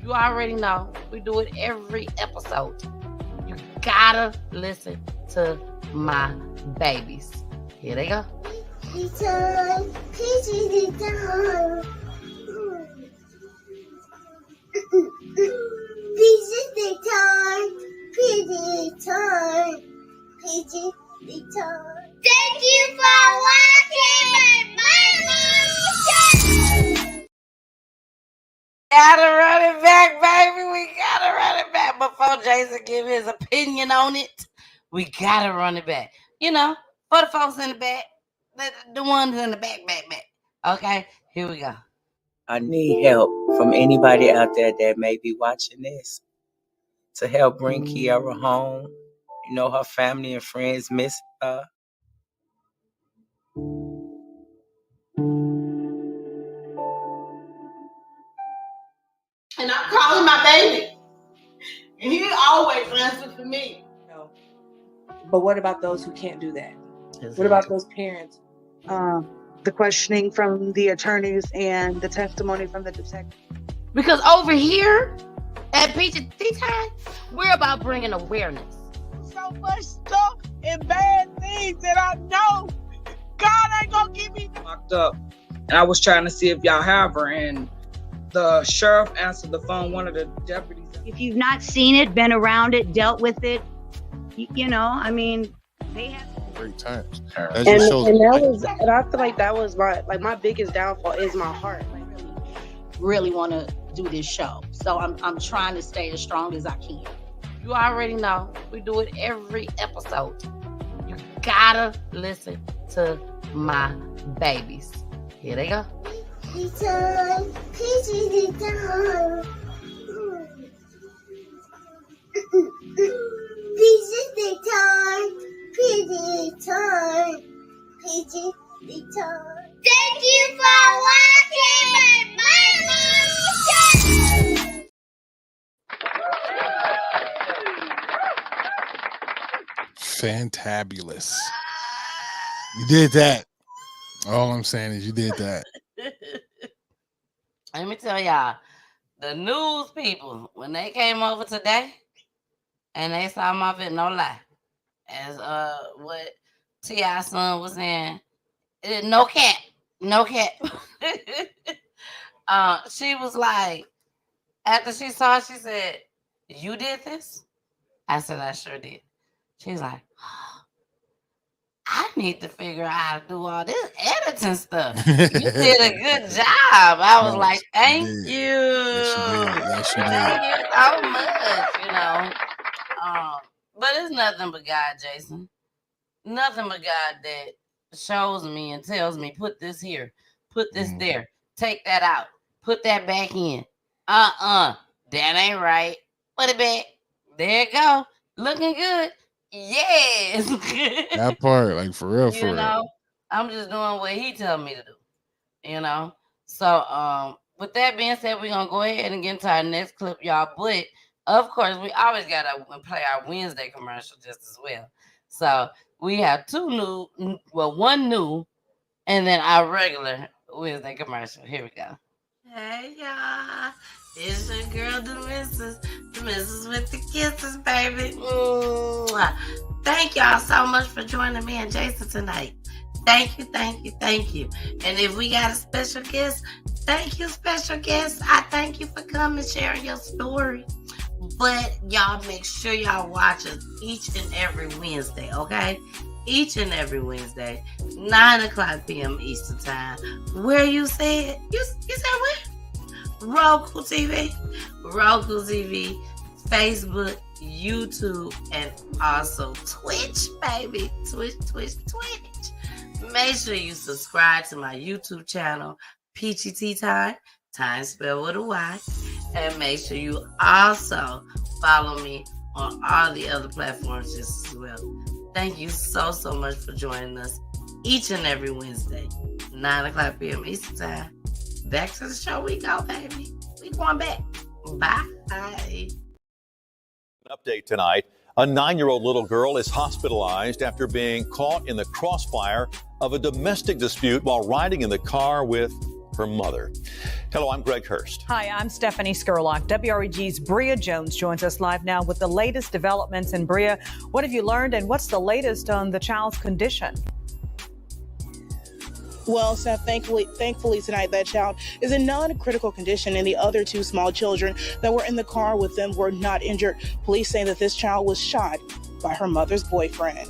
You already know we do it every episode. You gotta listen to my babies. Here they go. Time. PGT time. PGT time. PGT time. PGT time. Thank you for watching my Gotta run it back, baby. We gotta run it back. Before Jason give his opinion on it, we gotta run it back. You know, for the folks in the back, the ones in the back. Okay, here we go. I need help from anybody out there that may be watching this to help bring Kiara home. You know, her family and friends miss her. And I'm calling my baby. And he always answers for me. No. But what about those who can't do that? What about those parents? The questioning from the attorneys and the testimony from the detective. Because over here at PGT time, we're about bringing awareness. So much stuff and bad things that I know gonna get me locked up. And I was trying to see if y'all have her, and the sheriff answered the phone, one of the deputies. If you've not seen it, been around it, dealt with it, you know, I mean, they have great times. And I feel like that was my biggest downfall is my heart. I really want to do this show, so I'm trying to stay as strong as I can. You already know we do it every episode. You gotta listen to my babies. Here they go. Time. Pizza time. Pizza time. Pizza time. Pizza time. Thank you for watching my mommy. Fantabulous. You did that. All I'm saying is you did that. Let me tell y'all, the news people, when they came over today and they saw my video, no lie, as what T.I.'s son was saying, no cat. She was like, after she saw it, she said, "You did this?" I said, "I sure did." She's like, "I need to figure out how to do all this editing stuff. You did a good job." I was like, "Thank you. Yes, you did. Thank you so much," you know. But it's nothing but God, Jason. Nothing but God that shows me and tells me, put this here, put this there, take that out, put that back in. That ain't right. Put it back. There it go. Looking good. Yes. That part, like for real, You know, I'm just doing what he tells me to do. You know. So with that being said, we're gonna go ahead and get into our next clip, y'all. But of course, we always gotta play our Wednesday commercial just as well. So we have one new, and then our regular Wednesday commercial. Here we go. Hey y'all, it's your girl, the missus with the kisses, baby. Mwah. Thank y'all so much for joining me and Jason tonight. Thank you. And if we got a special guest, thank you, special guest. I thank you for coming, sharing your story. But y'all make sure y'all watch us each and every Wednesday, okay? Each and every Wednesday, 9:00 p.m. Eastern Time. Where you said? You said where? Roku TV, Facebook, YouTube, and also Twitch, baby. Twitch. Make sure you subscribe to my YouTube channel, Peachy Tea Time spelled with a Y. And make sure you also follow me on all the other platforms just as well. Thank you so much for joining us each and every Wednesday, 9:00 p.m. Eastern Time. Back to the show we go, baby. We going back. Bye. An update tonight. A 9-year-old little girl is hospitalized after being caught in the crossfire of a domestic dispute while riding in the car with her mother. Hello, I'm Greg Hurst. Hi, I'm Stephanie Skurlock. WREG's Bria Jones joins us live now with the latest developments. And Bria, what have you learned and what's the latest on the child's condition? Well, Seth, thankfully tonight, that child is in non-critical condition, and the other two small children that were in the car with them were not injured. Police say that this child was shot by her mother's boyfriend.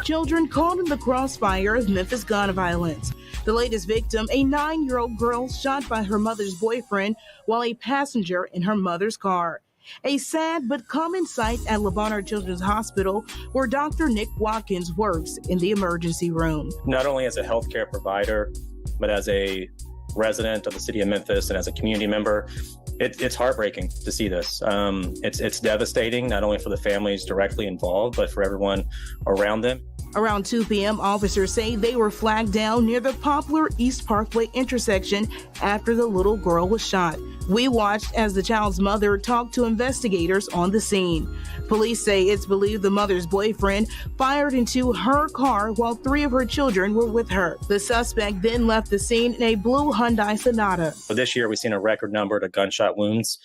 Children caught in the crossfire of Memphis gun violence. The latest victim, a 9-year-old girl shot by her mother's boyfriend while a passenger in her mother's car. A sad but common sight at Le Bonheur Children's Hospital, where Dr. Nick Watkins works in the emergency room. Not only as a healthcare provider, but as a resident of the city of Memphis and as a community member, it's heartbreaking to see this. It's devastating, not only for the families directly involved, but for everyone around them. Around 2 p.m., officers say they were flagged down near the Poplar East Parkway intersection after the little girl was shot. We watched as the child's mother talked to investigators on the scene. Police say it's believed the mother's boyfriend fired into her car while 3 of her children were with her. The suspect then left the scene in a blue Hyundai Sonata. So this year, we've seen a record number of gunshot wounds,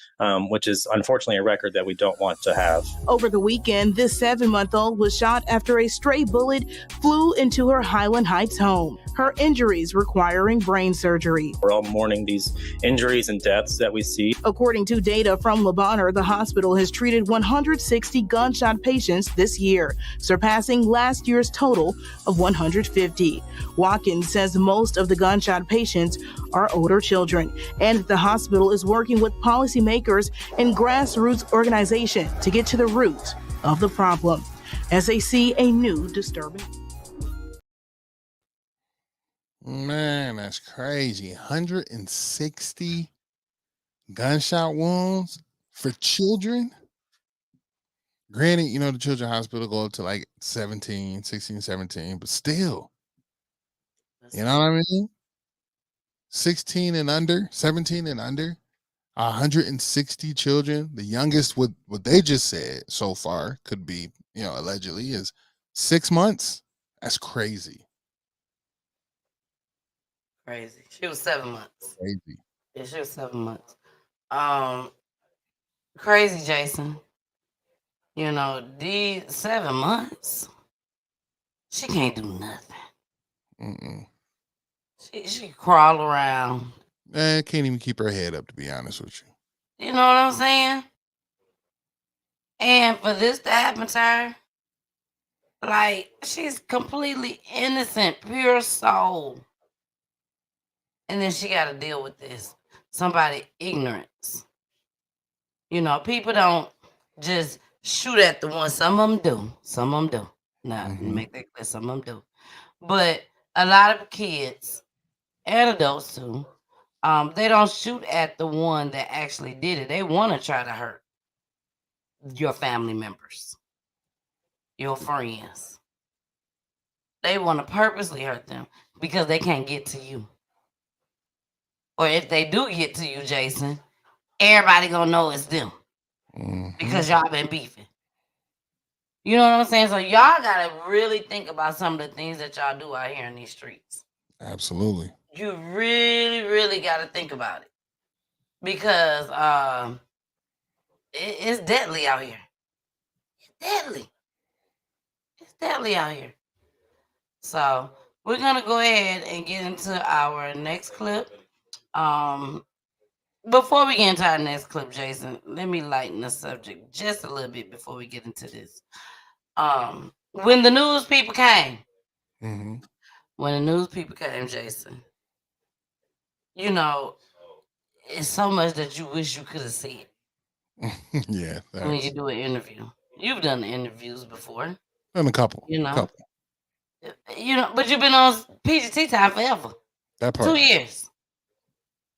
which is unfortunately a record that we don't want to have. Over the weekend, this 7-month-old was shot after a stray bullet flew into her Highland Heights home. Her injuries requiring brain surgery. We're all mourning these injuries and deaths that we see. According to data from Le Bonheur, the hospital has treated 160 gunshot patients this year, surpassing last year's total of 150. Watkins says most of the gunshot patients are older children, and the hospital is working with policymakers and grassroots organizations to get to the root of the problem, as they see a new disturbing. Man, that's crazy. 160 gunshot wounds for children. Granted, you know, the children's hospital go up to like 16, 17, but still, you know what I mean? 16 and under, 17 and under, 160 children. The youngest, what they just said so far could be, you know, allegedly is 6 months. That's crazy. Crazy. She was 7 months. Crazy. Yeah, she was 7 months. Crazy, Jason. You know, these 7 months, she can't do nothing. She crawl around. Can't even keep her head up, to be honest with you. You know what I'm saying? And for this to happen to her, like, she's completely innocent, pure soul. And then she got to deal with this. Somebody ignorance. You know, people don't just shoot at the one. Some of them do. Some of them do. Now, make that clear. Some of them do. But a lot of kids and adults too, they don't shoot at the one that actually did it. They want to try to hurt your family members, your friends. They want to purposely hurt them because they can't get to you. Or if they do get to you, Jason, everybody gonna know it's them because y'all been beefing. You know what I'm saying? So y'all gotta really think about some of the things that y'all do out here in these streets. Absolutely. You really, really gotta think about it because it's deadly out here. It's deadly. It's deadly out here. So we're gonna go ahead and get into our next clip. Before we get into our next clip, Jason, let me lighten the subject just a little bit before we get into this. When the news people came, Jason, you know, it's so much that you wish you could have said. Yeah. When you do an interview. You've done interviews before. Done a couple. You know. You know, but you've been on PGT time forever. That part. 2 years.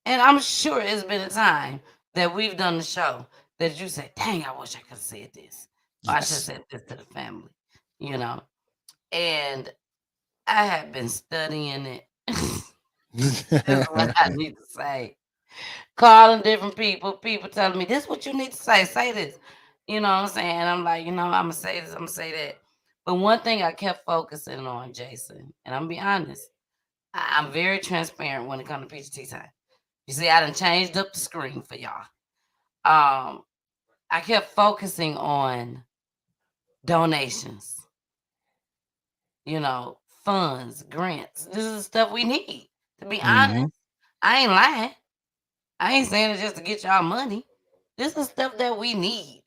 And I'm sure it's been a time that we've done the show that you said, dang, I wish I could have said this. Or I should have said this to the family, you know. And I have been studying it. That's what I need to say. Calling different people telling me, this is what you need to say this. You know what I'm saying? And I'm like, you know, I'm going to say this, I'm going to say that. But one thing I kept focusing on, Jason, and I'm going to be honest, I'm very transparent when it comes to PGT time. You see, I done changed up the screen for y'all. I kept focusing on donations, you know, funds, grants. This is the stuff we need. To be honest, I ain't lying. I ain't saying it just to get y'all money. This is stuff that we need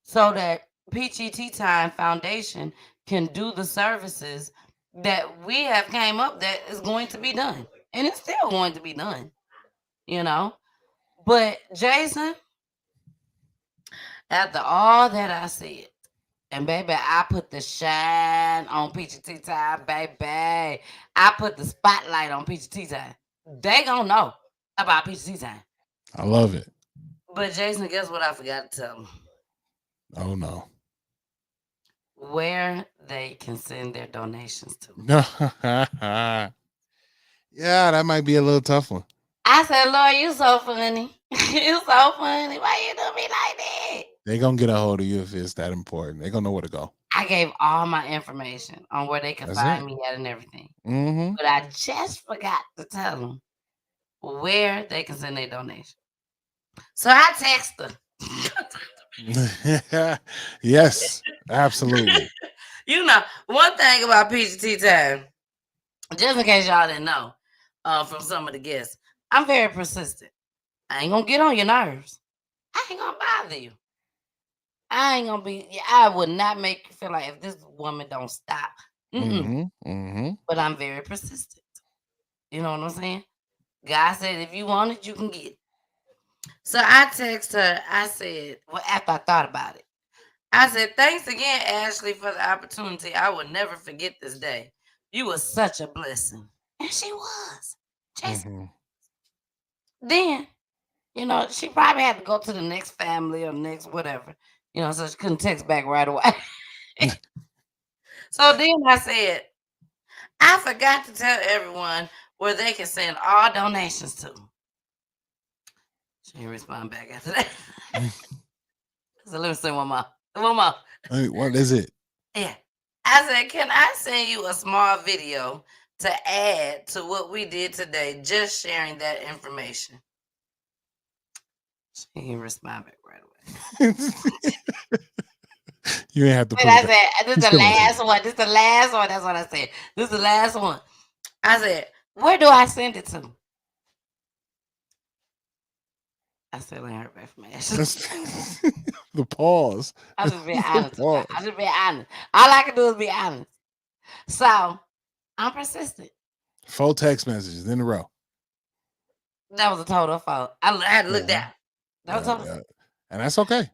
so that PGT Time Foundation can do the services that we have came up that is going to be done. And it's still going to be done, you know. But Jason, after all that I said, and baby, I put the shine on PGT Time, baby. I put the spotlight on PGT Time. They gonna know about PGT Time. I love it. But Jason, guess what I forgot to tell them? Oh no. Where they can send their donations to. Yeah, that might be a little tough one. I said, Lord, you so funny. It's so funny. Why you do me like that? They gonna get a hold of you if it's that important. They gonna know where to go. I gave all my information on where they could That's find it. me at and everything. Mm-hmm. But I just forgot to tell them where they can send their donation. So I text her. Yes, absolutely. You know, one thing about PGT time, just in case y'all didn't know, from some of the guests, I'm very persistent. I ain't gonna get on your nerves. I ain't gonna bother you. I would not make you feel like if this woman don't stop. Mm-hmm. Mm-hmm. But I'm very persistent. You know what I'm saying? God said, if you want it, you can get it. So I text her. I said, well, after I thought about it, I said, thanks again, Ashley, for the opportunity. I will never forget this day. You were such a blessing. And she was. Mm-hmm. Then, you know, she probably had to go to the next family or next whatever, you know, so she couldn't text back right away. So then I said, I forgot to tell everyone where they can send all donations to. She didn't respond back after that. So let me say one more. One more. Hey, what is it? Yeah. I said, can I send you a small video to add to what we did today, just sharing that information? She didn't respond back right away. You ain't have to put I it said, this is the last one. This is the last one. That's what I said. This is the last one. I said, where do I send it to? I still ain't heard back from Ashley. The pause. I'm just being honest. I'm just being honest. All I can do is be honest. So I'm persistent. 4 text messages in a row. That was a total fault. I had to look down. That was total. Yeah. And that's okay.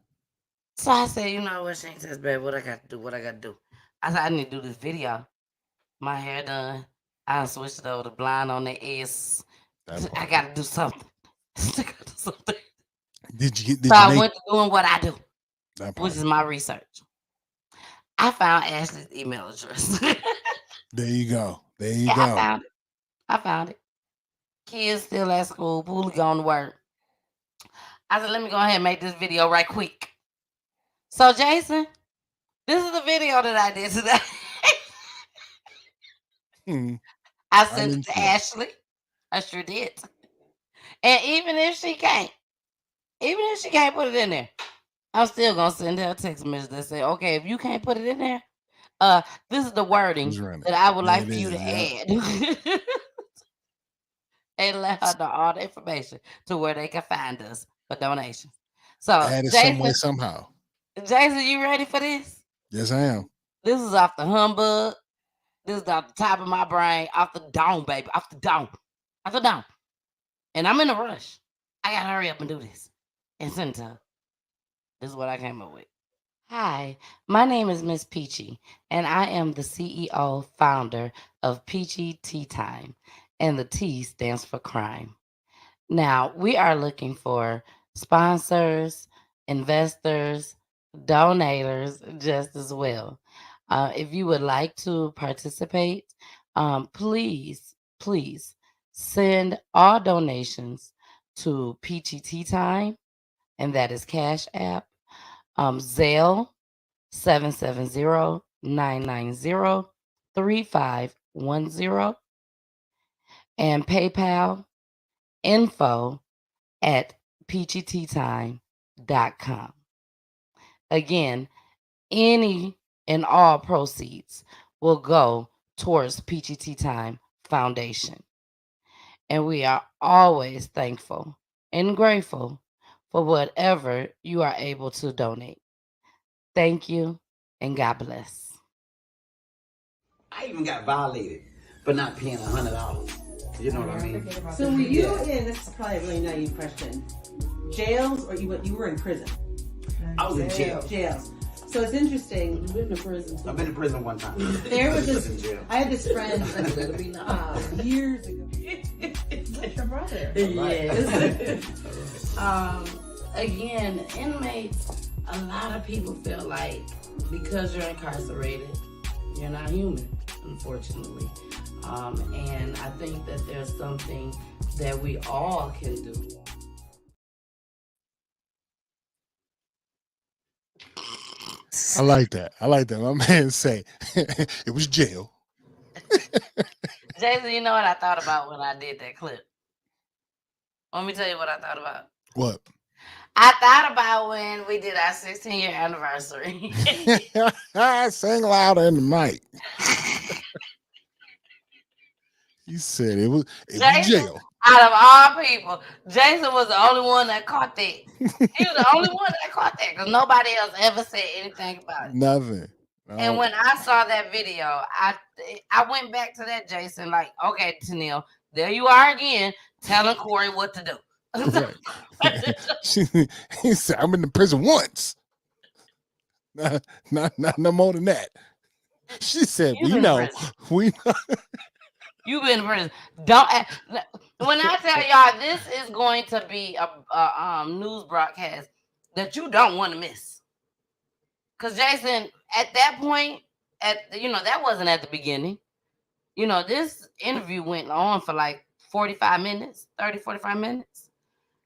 So I said, you know what, Shane says, babe, what I got to do? What I got to do? I said, I need to do this video. My hair done. I switched it over to blonde on the ears. I got to do something. Did you I went to doing what I do, which is my research. I found Ashley's email address. There you go. There you go. I found it. Kids still at school. Poolie going to work. I said, let me go ahead and make this video right quick. So, Jason, this is the video that I did today. I sent it to Ashley. I sure did. And even if she can't put it in there, I'm still gonna send her a text message that say, okay, if you can't put it in there, this is the wording that I would like for you to add. And let her know all the information to where they can find us for donations. So add it some way, somehow. Jason, you ready for this? Yes, I am. This is off the humbug. This is off the top of my brain, off the dome, baby, off the dome. Off the dome. And I'm in a rush. I gotta hurry up and do this and send it to her. This is what I came up with. Hi, my name is Miss Peachy, and I am the CEO founder of Peachy Tea Time, and the T stands for crime. Now, we are looking for sponsors, investors, donators, just as well. If you would like to participate, please send all donations to Peachy Tea Time, and that is Cash App, Zelle 770-990-3510, and PayPal info@peachyteatime.com. Again, any and all proceeds will go towards Peachy Tea Time Foundation. And we are always thankful and grateful for whatever you are able to donate. Thank you, and God bless. I even got violated for not paying $100. You know what I mean? So were you in, this is probably a really naive question, jails or you were in prison? I was in jail. Jails. So it's interesting. You've been to prison. I've been to prison one time. There was this, I had this friend years ago. That's your brother. Yes. Again, inmates, a lot of people feel like because you're incarcerated, you're not human, unfortunately. And I think that there's something that we all can do I like that. My man say it was jail. Jason, you know what I thought about when I did that clip? Let me tell you what I thought about. What? I thought about when we did our 16-year anniversary. Sing louder in the mic. You said it was Jason, jail. out of all people, Jason was the only one that caught that. He was the only one that caught that because nobody else ever said anything about it. Nothing. And No. when I saw that video, I went back to that Jason, like, okay, Tennille, there you are again, telling Corey what to do. He said, I'm in the prison once. Not no more than that. She said, we know. You've been in prison. Don't. When I tell y'all, this is going to be a news broadcast that you don't want to miss. Because Jason, at that point, that wasn't at the beginning. This interview went on for like 45 minutes, 30, 45 minutes.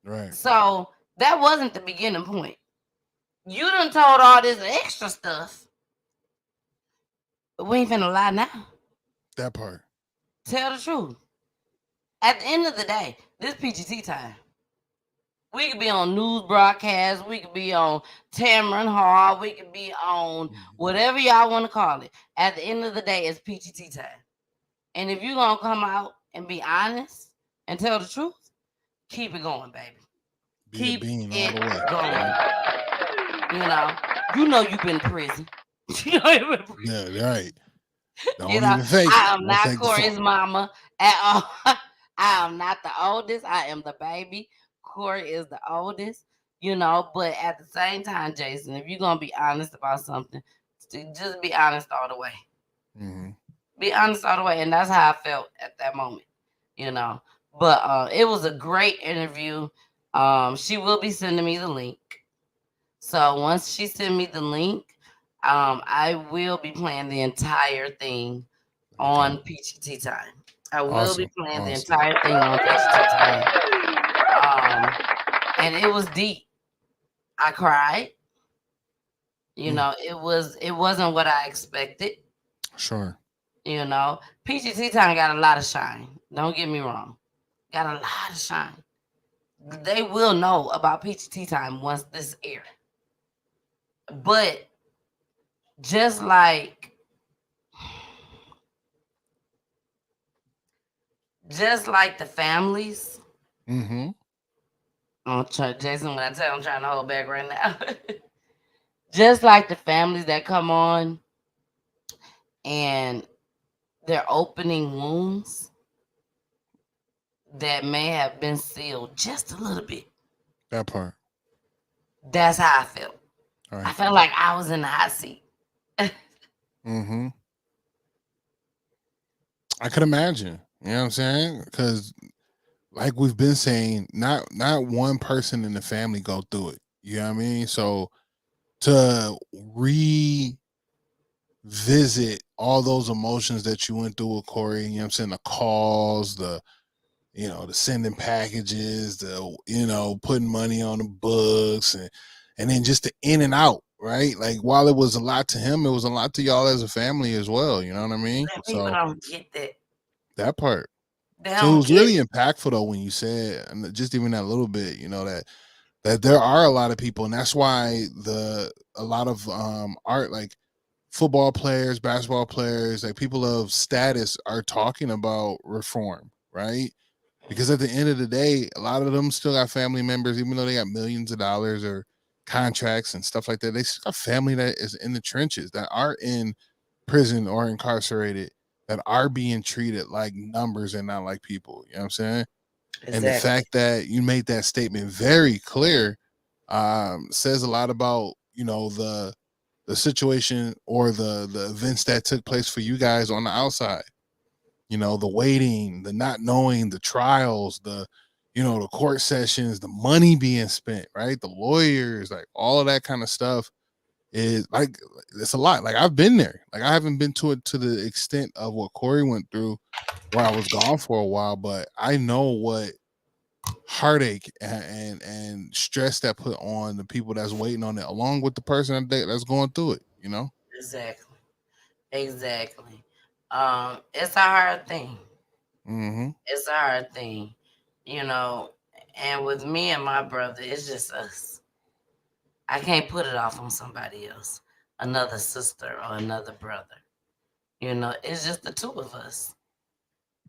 Right. So that wasn't the beginning point. You done told all this extra stuff. But we ain't finna lie now. That part. Tell the truth. At the end of the day, this PGT time. We could be on news broadcasts. We could be on Tamron Hall. We could be on whatever y'all want to call it. At the end of the day, it's PGT time. And if you're going to come out and be honest and tell the truth, keep it going, baby. Keep it going. You know you've been in prison. Yeah, right. Don't even fake it. I am not Corey's mama at all. I am not the oldest. I am the baby. Corey is the oldest, but at the same time, Jason, if you're going to be honest about something, just be honest all the way. Mm-hmm. Be honest all the way. And that's how I felt at that moment, But it was a great interview. She will be sending me the link. So once she sends me the link, I will be playing the entire thing on PGT time. I will be playing the entire thing on PGT time. And it was deep. I cried. It wasn't what I expected. Sure. PGT time got a lot of shine. Don't get me wrong. Got a lot of shine. They will know about PGT time once this airs. But just like the families. Mm-hmm. Jason, when I tell you I'm trying to hold back right now. Just like the families that come on and they're opening wounds that may have been sealed just a little bit. That part. That's how I felt. Right. I felt like I was in the hot seat. Mm-hmm. I could imagine. You know what I'm saying? Because like we've been saying, not one person in the family go through it. You know what I mean? So to revisit all those emotions that you went through with Corey, you know what I'm saying? The calls, the sending packages, the, putting money on the books and then just the in and out, right? Like while it was a lot to him, it was a lot to y'all as a family as well. You know what I mean? People don't get that. That part. They So it was really impactful though when you said, and just even that little bit, that there are a lot of people, and that's why a lot of art, like football players, basketball players, like people of status are talking about reform, right? Because at the end of the day, a lot of them still got family members, even though they got millions of dollars or contracts and stuff like that. They still got family that is in the trenches, that are in prison or incarcerated, that are being treated like numbers and not like people. You know what I'm saying? Exactly. And the fact that you made that statement very clear says a lot about, the situation or the events that took place for you guys on the outside. The waiting, the not knowing, the trials, the court sessions, the money being spent, right? The lawyers, like all of that kind of stuff is like, it's a lot. Like I've been there. Like I haven't been to it to the extent of what Corey went through where I was gone for a while, but I know what heartache and stress that put on the people that's waiting on it, along with the person that's going through it. you know? Exactly. Exactly. It's a hard thing. Mm-hmm. It's a hard thing, and with me and my brother, it's just us. I can't put it off on somebody else, another sister or another brother. It's just the two of us.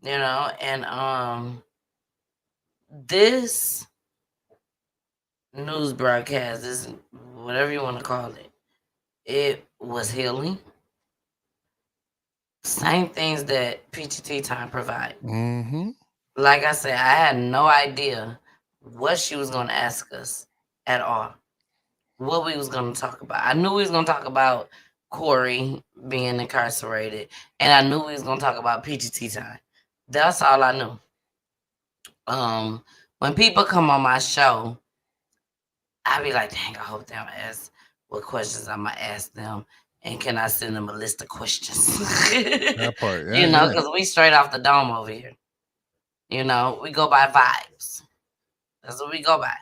And this news broadcast, this whatever you want to call it, it was healing. Same things that PGT time provide. Mm-hmm. Like I said, I had no idea what she was going to ask us at all. What we was going to talk about. I knew we was going to talk about Corey being incarcerated, and I knew we was going to talk about PGT time. That's all I knew. When people come on my show, I be like, dang, I hope they don't ask what questions I'm going to ask them, and can I send them a list of questions? That part, yeah. Because we straight off the dome over here. We go by vibes. That's what we go by.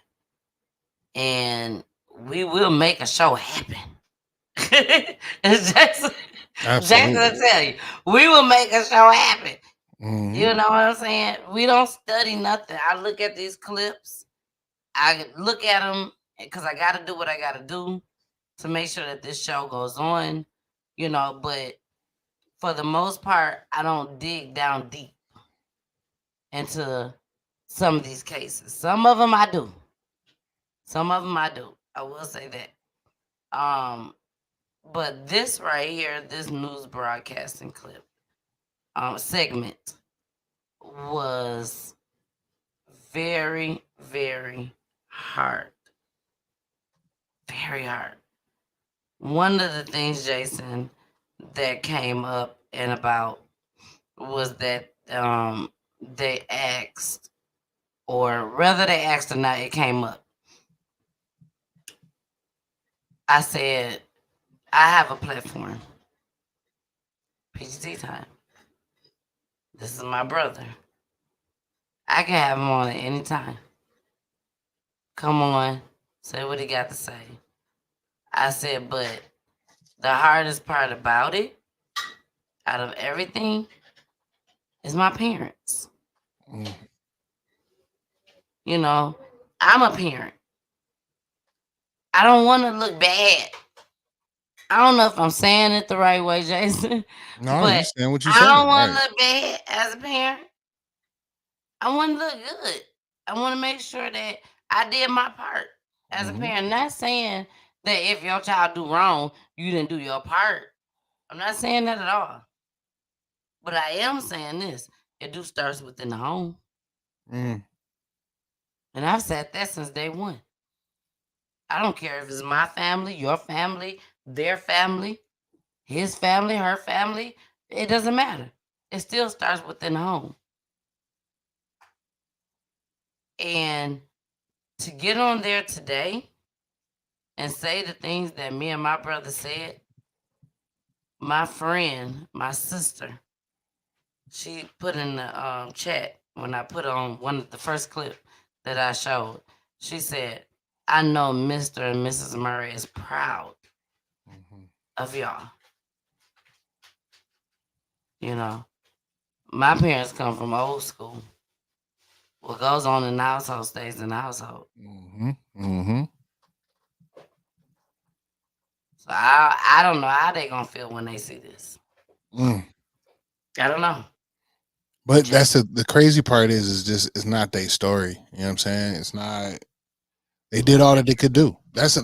And we will make a show happen. Jackson will tell you, we will make a show happen. Mm-hmm. You know what I'm saying? We don't study nothing. I look at these clips. I look at them because I got to do what I got to do to make sure that this show goes on. But for the most part, I don't dig down deep into some of these cases. Some of them I do. I will say that. But this right here, this news broadcasting clip, segment was very, very hard. Very hard. One of the things, Jason, that came up and about was that they asked, or whether they asked or not, it came up. I said, I have a platform. PGT time. This is my brother. I can have him on at any time. Come on, say what he got to say. I said, but the hardest part about it, out of everything, is my parents. Mm. I'm a parent. I don't want to look bad. I don't know if I'm saying it the right way, Jason. No, but you're saying what you I said. don't want to Right. look bad as a parent. I want to look good. I want to make sure that I did my part as a parent. Not saying that if your child do wrong, you didn't do your part. I'm not saying that at all. But I am saying this. It do starts within the home. Mm. And I've said that since day one. I don't care if it's my family, your family, their family, his family, her family. It doesn't matter. It still starts within the home. And to get on there today and say the things that me and my brother said, my friend, my sister, she put in the chat when I put on the first clip that I showed. She said, I know Mr. and Mrs. Murray is proud of y'all. My parents come from old school. What goes on in the household stays in the household. Mm-hmm. So I don't know how they gonna feel when they see this. Mm. I don't know. But that's the crazy part is just it's not their story. You know what I'm saying? It's not. They did all that they could do. That's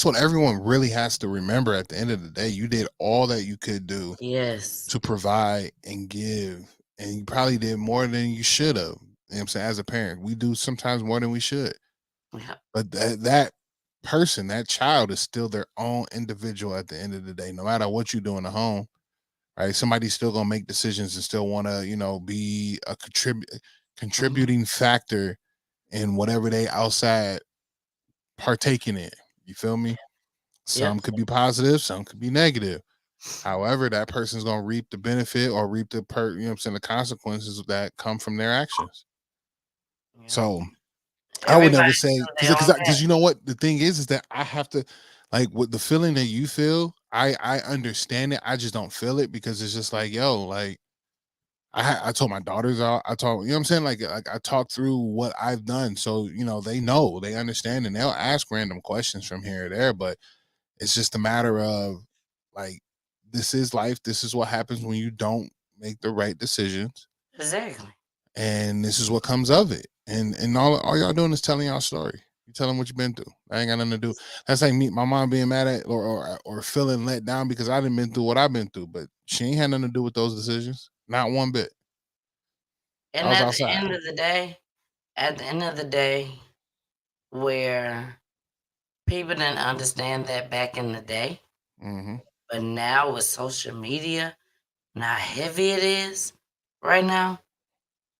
what everyone really has to remember. At the end of the day, you did all that you could do. Yes. To provide and give, and you probably did more than you should have. You know what I'm saying? As a parent, we do sometimes more than we should. Yeah. But that person, that child, is still their own individual at the end of the day. No matter what you do in the home, right? Somebody's still gonna make decisions and still want to, be a contributing factor in whatever they outside partaking in. You feel me? Some could be positive, some could be negative. However, that person's gonna reap the benefit or reap the the consequences that come from their actions. Yeah. So I would never say because you know what the thing is that I have to, like, with the feeling that you feel, I understand it. I just don't feel it because it's just like, yo, like I told my daughters I told, you know what I'm saying? Like I talked through what I've done. So, you know, they know, they understand, and they'll ask random questions from here or there, but it's just a matter of like, this is life. This is what happens when you don't make the right decisions. Exactly. And this is what comes of it. And all y'all doing is telling y'all story. You tell them what you've been through. That ain't got nothing to do. That's like me, my mom being mad at or feeling let down because I didn't been through what I've been through, but she ain't had nothing to do with those decisions. Not one bit. I And was at the outside. end of the day, where people didn't understand that back in the day, Mm-hmm. but now with social media and how heavy it is right now,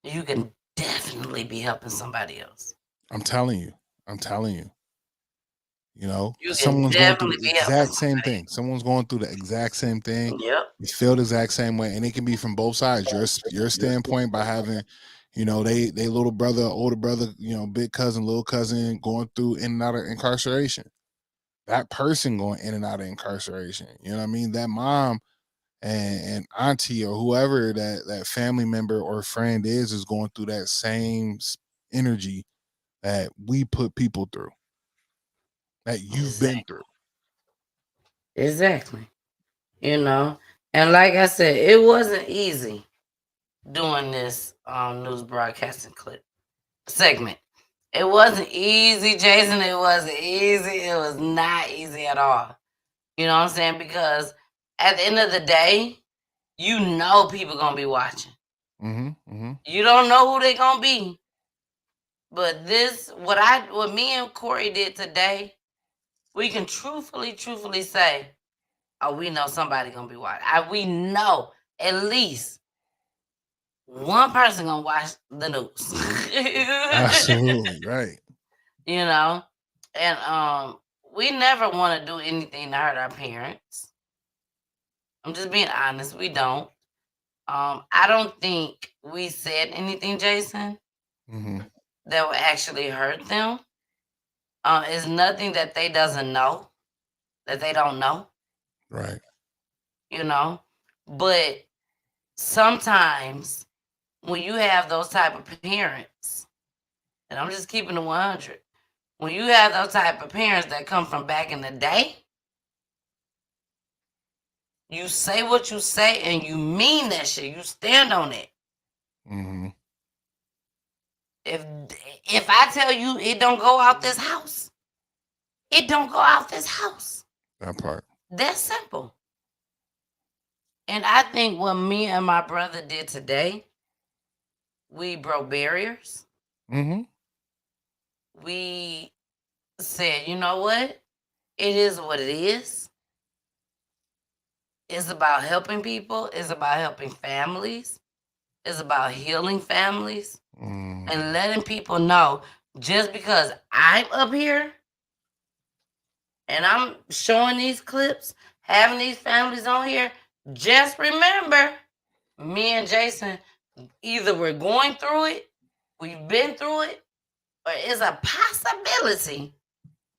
you can definitely be helping somebody else. I'm telling you. I'm telling you. You know, You can someone's going through definitely the be helping exact same somebody. thing. Someone's going through the exact same thing. Yep. You feel the exact same way, and it can be from both sides. Your standpoint by having, you know, they little brother, older brother, you know, big cousin, little cousin going through in and out of incarceration. That person going in and out of incarceration. You know what I mean? That mom and auntie or whoever that family member or friend is going through that same energy that we put people through, that you've been through. Exactly. You know, and like I said, it wasn't easy doing this news broadcasting clip segment. It wasn't easy, Jason. It wasn't easy. It was not easy at all. You know what I'm saying? Because at the end of the day, you know people gonna be watching. Mm-hmm. Mm-hmm. You don't know who they gonna be. But what me and Corey did today, we can truthfully say, oh, we know somebody gonna be watching. We know at least one person gonna watch the news. Absolutely right. You know, and we never want to do anything to hurt our parents. I'm just being honest. We don't. I don't think we said anything, Jason, Mm-hmm. that would actually hurt them. It's nothing that they doesn't know, that they don't know. Right. You know, but sometimes when you have those type of parents, and I'm just keeping it 100, when you have those type of parents that come from back in the day, you say what you say and you mean that shit. You stand on it. Mm-hmm. If I tell you it don't go out this house, it don't go out this house. That part. That's simple. And I think what me and my brother did today, we broke barriers. Mm-hmm. We said, you know what? It is what it is. It's about helping people. It's about helping families. It's about healing families and letting people know just because I'm up here and I'm showing these clips, having these families on here, just remember me and Jason, either we're going through it, we've been through it, or it's a possibility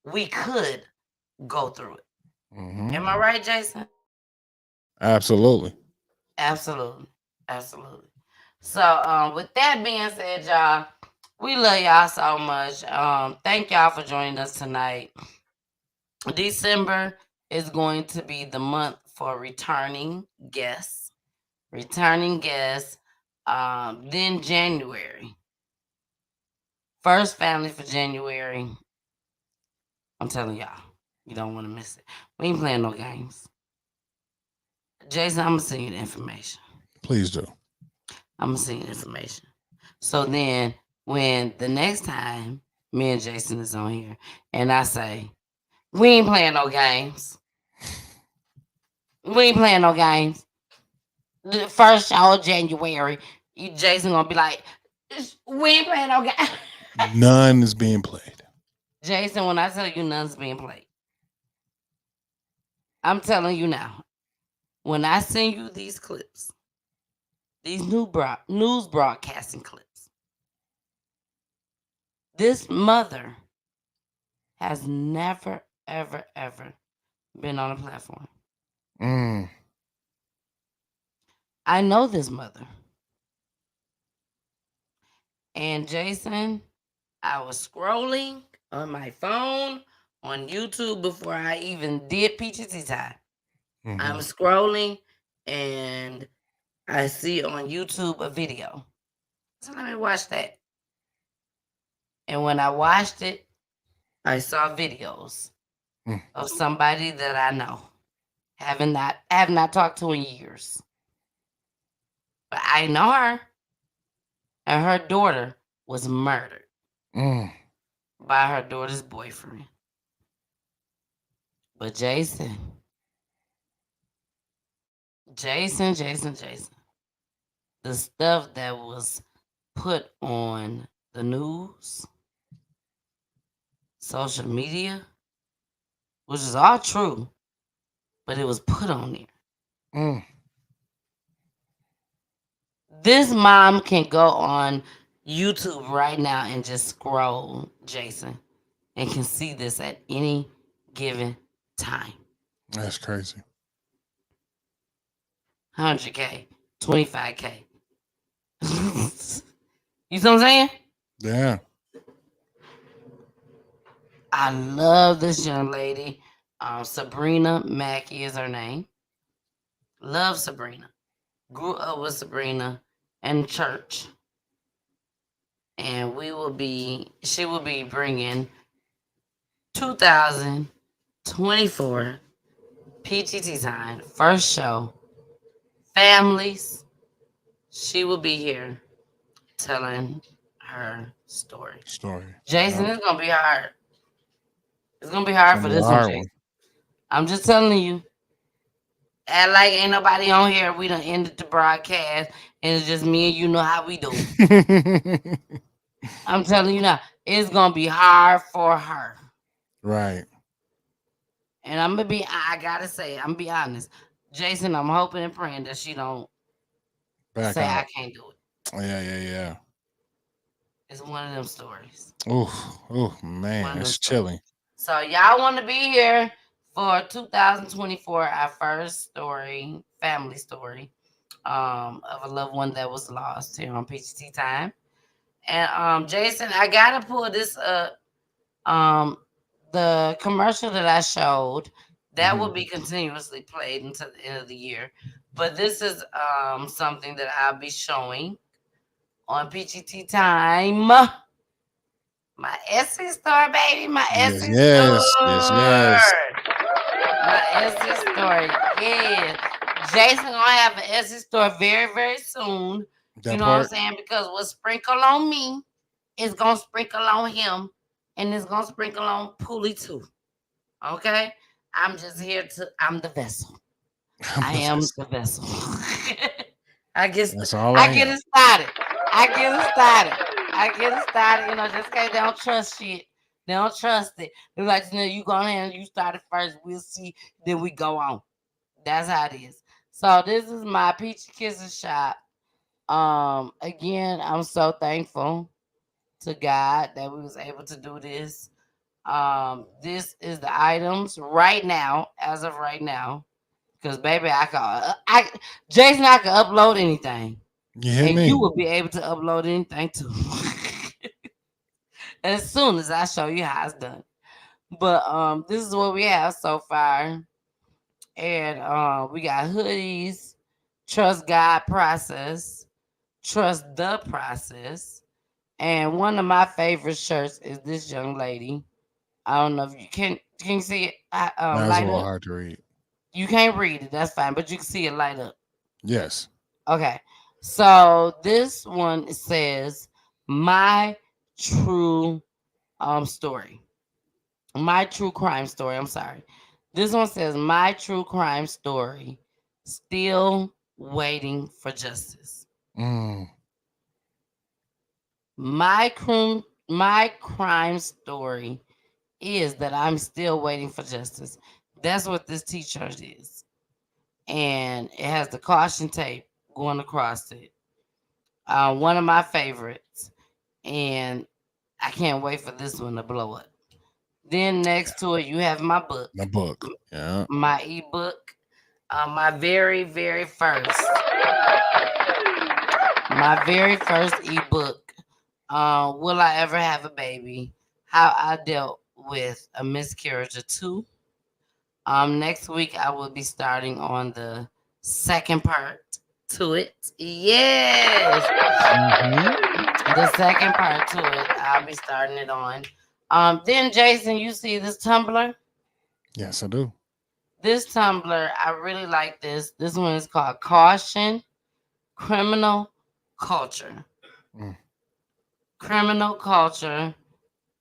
we could go through it. Mm-hmm. Am I right, Jason? Absolutely. Absolutely. Absolutely. So with that being said, y'all, we love y'all so much. Thank y'all for joining us tonight. December is going to be the month for returning guests. Returning guests. Then January. First family for January. I'm telling y'all, you don't want to miss it. We ain't playing no games. Jason, I'm gonna send you the information. Please do. I'm gonna send you the information. So then when the next time me and Jason is on here and I say, we ain't playing no games. We ain't playing no games. The first show of January, Jason gonna be like, we ain't playing no games. None is being played. Jason, when I tell you none's being played, I'm telling you now, when I send you these clips, these news broadcasting clips, this mother has never, ever, ever been on a platform. Mm. I know this mother. And Jason, I was scrolling on my phone on YouTube before I even did Peachy Tea Time. I'm scrolling and I see on YouTube a video. So let me watch that. And when I watched it, I saw videos of somebody that I know. Have not talked to in years. But I know her. And her daughter was murdered by her daughter's boyfriend. But Jason. The stuff that was put on the news, social media, which is all true, but it was put on there. This mom can go on YouTube right now and just scroll, Jason, and can see this at any given time. That's crazy. 100K, 25K. You see what I'm saying? Yeah. I love this young lady. Sabrina Mackey is her name. Love Sabrina. Grew up with Sabrina in church. And she will be bringing 2024 PGT Time, first show, families. She will be here telling her story. Jason, it's going to be hard. It's going to be hard for this one, Jason. I'm just telling you. Act like ain't nobody on here. We done ended the broadcast, and it's just me and you know how we do. I'm telling you now, it's going to be hard for her. Right. And I gotta say, I'm gonna be honest. Jason, I'm hoping and praying that she don't say I can't do it. Yeah. It's one of them stories. Oh man, it's chilling. So y'all want to be here for 2024, our first story, family story, of a loved one that was lost here on PGT Time. And Jason, I gotta pull this up. The commercial that I showed, that will be continuously played until the end of the year. But this is something that I'll be showing on PGT Time. My Etsy store, baby. My Etsy store. Yes. My Etsy store. Yeah. Jason gonna have an Etsy store very, very soon. You know what I'm saying? Because what's sprinkle on me is gonna sprinkle on him. And it's gonna sprinkle on Poolie too. Okay? I'm just here I'm the vessel. I am the vessel. I get it started. You know, just in case they don't trust shit. They don't trust it. They're like, you go ahead and you started first. We'll see. Then we go on. That's how it is. So this is my Peachy Kisses shop. Again, I'm so thankful to God that we was able to do this. This is the items right now, as of right now, because baby, Jason, I can upload anything, you will be able to upload anything too, as soon as I show you how it's done. But this is what we have so far, and we got hoodies, trust God process, trust the process, and one of my favorite shirts is this young lady. I don't know if you can you see it. That's a little hard to read. You can't read it. That's fine, but you can see it light up. Yes. Okay. So this one says my true story. My true crime story. I'm sorry. This one says my true crime story. Still waiting for justice. My crime story is that I'm still waiting for justice. That's what this t-shirt is. And it has the caution tape going across it. One of my favorites. And I can't wait for this one to blow up. Then next to it, you have my book. The book. Yeah. My ebook. My very first ebook, Will I Ever Have a Baby? How I Dealt with a Miscarriage or Two. Next week I will be starting on the second part to it. Yes. The second part to it. I'll be starting it on. Then Jason, you see this Tumblr? Yes, I do. This Tumblr, I really like this. This one is called Caution Criminal Culture. Criminal Culture.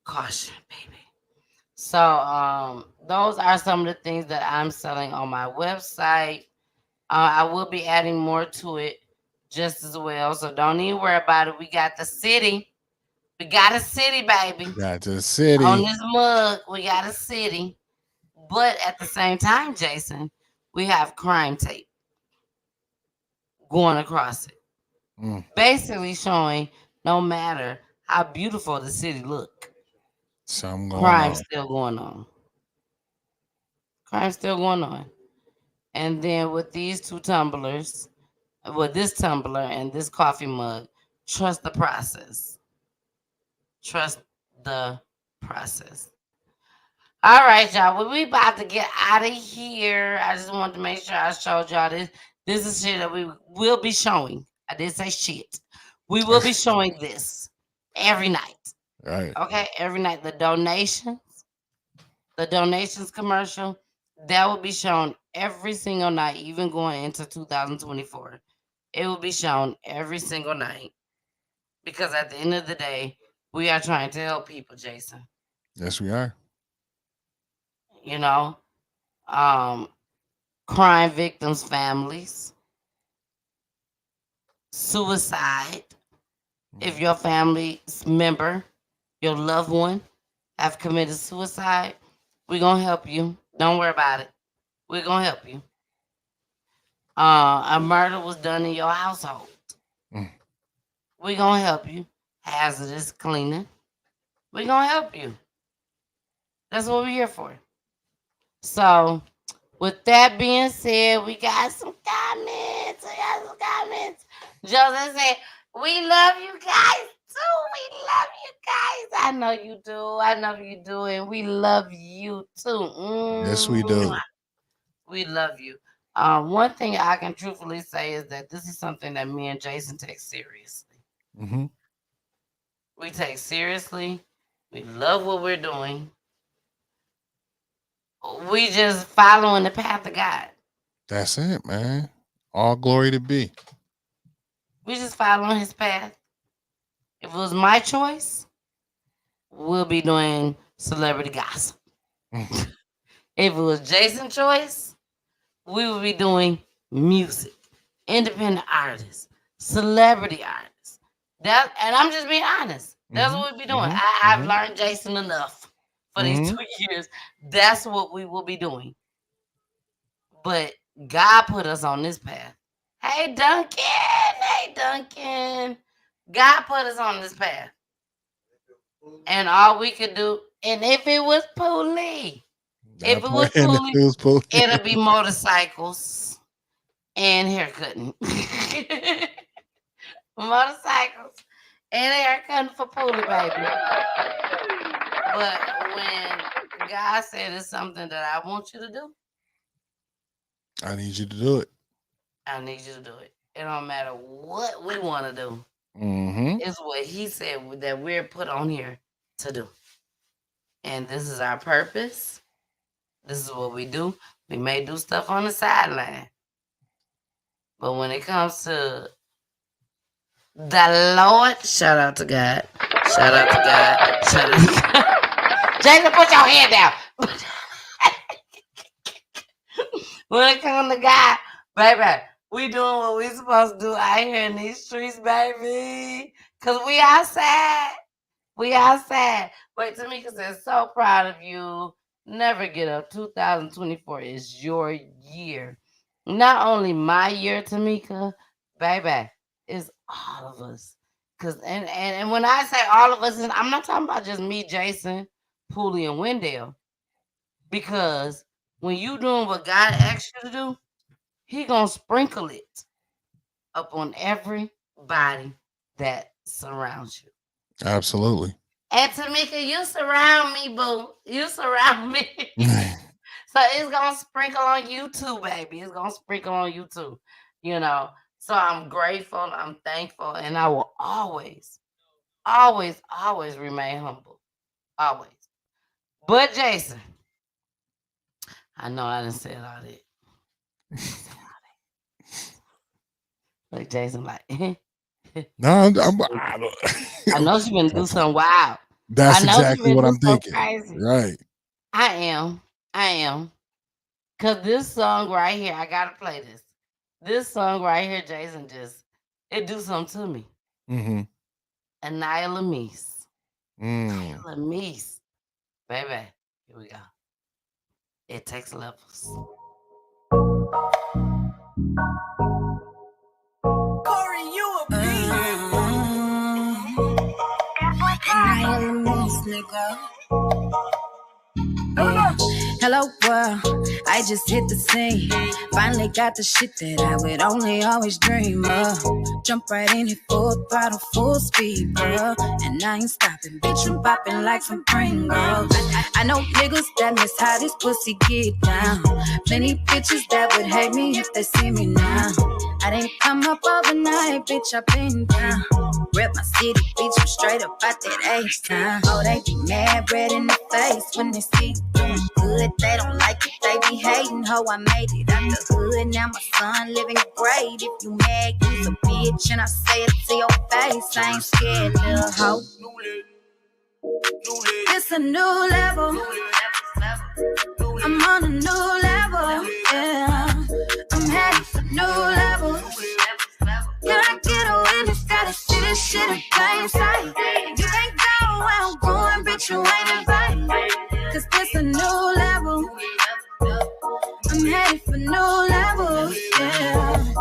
Caution, baby. So those are some of the things that I'm selling on my website. I will be adding more to it just as well. So don't even worry about it. We got the city. We got a city, baby. Got the city. On this mug, we got a city. But at the same time, Jason, we have crime tape going across it. Basically showing no matter how beautiful the city look, crime's still going on. Crime's still going on. And then with these two tumblers, with this tumbler and this coffee mug, trust the process. Trust the process. All right, y'all. Well, we about to get out of here. I just wanted to make sure I showed y'all this. This is shit that we will be showing. I did say shit. We will be showing this every night. Right. Okay, every night. The donations commercial, that will be shown every single night, even going into 2024. It will be shown every single night. Because at the end of the day, we are trying to help people, Jason. Yes, we are. You know, crime victims' families, suicide. If your family's member, your loved one, have committed suicide, we're going to help you. Don't worry about it. We're going to help you. A murder was done in your household. We're going to help you. Hazardous cleaning. We're going to help you. That's what we're here for. So, with that being said, we got some comments. Joseph said, we love you guys too. We love you guys. I know you do. I know you do. And we love you too. Yes, we do. We love you. One thing I can truthfully say is that this is something that me and Jason take seriously. We take seriously. We love what we're doing. We just following the path of God. That's it, man. All glory to be. We just following his path. If it was my choice, we'll be doing celebrity gossip. If it was Jason's choice, we would be doing music, independent artists, celebrity artists. And I'm just being honest. That's what we'll be doing. I've learned Jason enough for these 2 years. That's what we will be doing. But God put us on this path. Hey, Duncan. Hey, Duncan. God put us on this path. And all we could do, and if it was Poolie, it'll be motorcycles and haircutting. Motorcycles and haircutting for Poolie, baby. But when God said it's something that I want you to do, I need you to do it. I need you to do it. It don't matter what we want to do. It's what he said that we're put on here to do. And this is our purpose. This is what we do. We may do stuff on the sideline. But when it comes to the Lord, shout out to God. Shout out to God. Shout out to God. Jason, put your head down. When it comes to God, baby, we doing what we supposed to do out here in these streets, baby. Because we outside. We outside. Wait, Tamika says, so proud of you. Never get up. 2024 is your year. Not only my year, Tamika, baby, it's all of us. And when I say all of us, I'm not talking about just me, Jason, Poolie, and Wendell. Because when you doing what God asked you to do, He gonna sprinkle it up on everybody that surrounds you. Absolutely. And Tamika, you surround me, boo. You surround me. So it's gonna sprinkle on you too, baby. It's gonna sprinkle on you too. You know. So I'm grateful, I'm thankful, and I will always, always, always remain humble. Always. But Jason, I know I didn't say all that. Like Jason, like No, I know she been do something wild. That's I know she exactly been what do I'm something thinking. crazy. Right. I am. Cause this song right here, I gotta play this. This song right here, Jason, it do something to me. Mm-hmm. Anaya Lamise. Mm. Lamise. Baby, here we go. It takes levels. Corey, you a Anaya Lamise, nigga. Yeah. Hello world, I just hit the scene. Finally got the shit that I would only always dream of. Jump right in it, full throttle, full speed, bro. And I ain't stopping, bitch, I'm popping like some Pringles. I know niggas that miss how this pussy get down. Plenty bitches that would hate me if they see me now. I didn't come up overnight, bitch, I've been down. Rep my city, bitch, I'm straight up out that H-Town. Oh, they be mad, red in the face when they see you doing good. They don't like it, they be hating, ho, I made it out the hood. Now my son living great. If you mad, you's a bitch, and I say it to your face. I ain't scared, little ho. It's a new level. I'm on a new level, yeah. I'm headed for new levels. Can I get a witness? Gotta see this shit in plain sight. You can't go where I'm going, bitch, you ain't invited. Cause this a new level. I'm headed for new levels, yeah.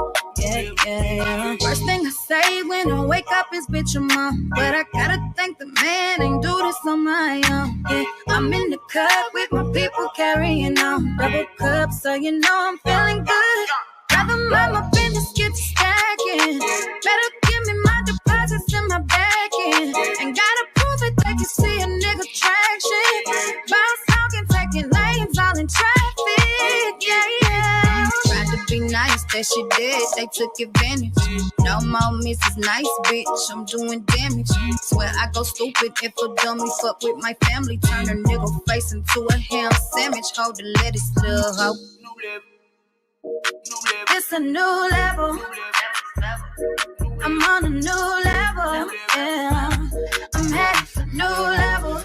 Yeah. First thing I say when I wake up is bitch, I'm on. But I gotta thank the man, ain't do this on my own. Yeah, I'm in the cup with my people carrying on. Double cup, so you know I'm feeling good. Rather mind my business, get to stacking. Better give me my deposits in my back end. Ain't gotta prove it, they can see a nigga traction. Bounce talking, taking lanes, all in traffic, yeah. Tried to be nice, that shit did, they took advantage. No more Mrs. Nice, bitch, I'm doing damage. Swear I go stupid if a dummy fuck with my family. Turn a nigga face into a ham sandwich. Hold the lettuce, little hoe. It's a new level. I'm on a new level, yeah. I'm headed for new levels.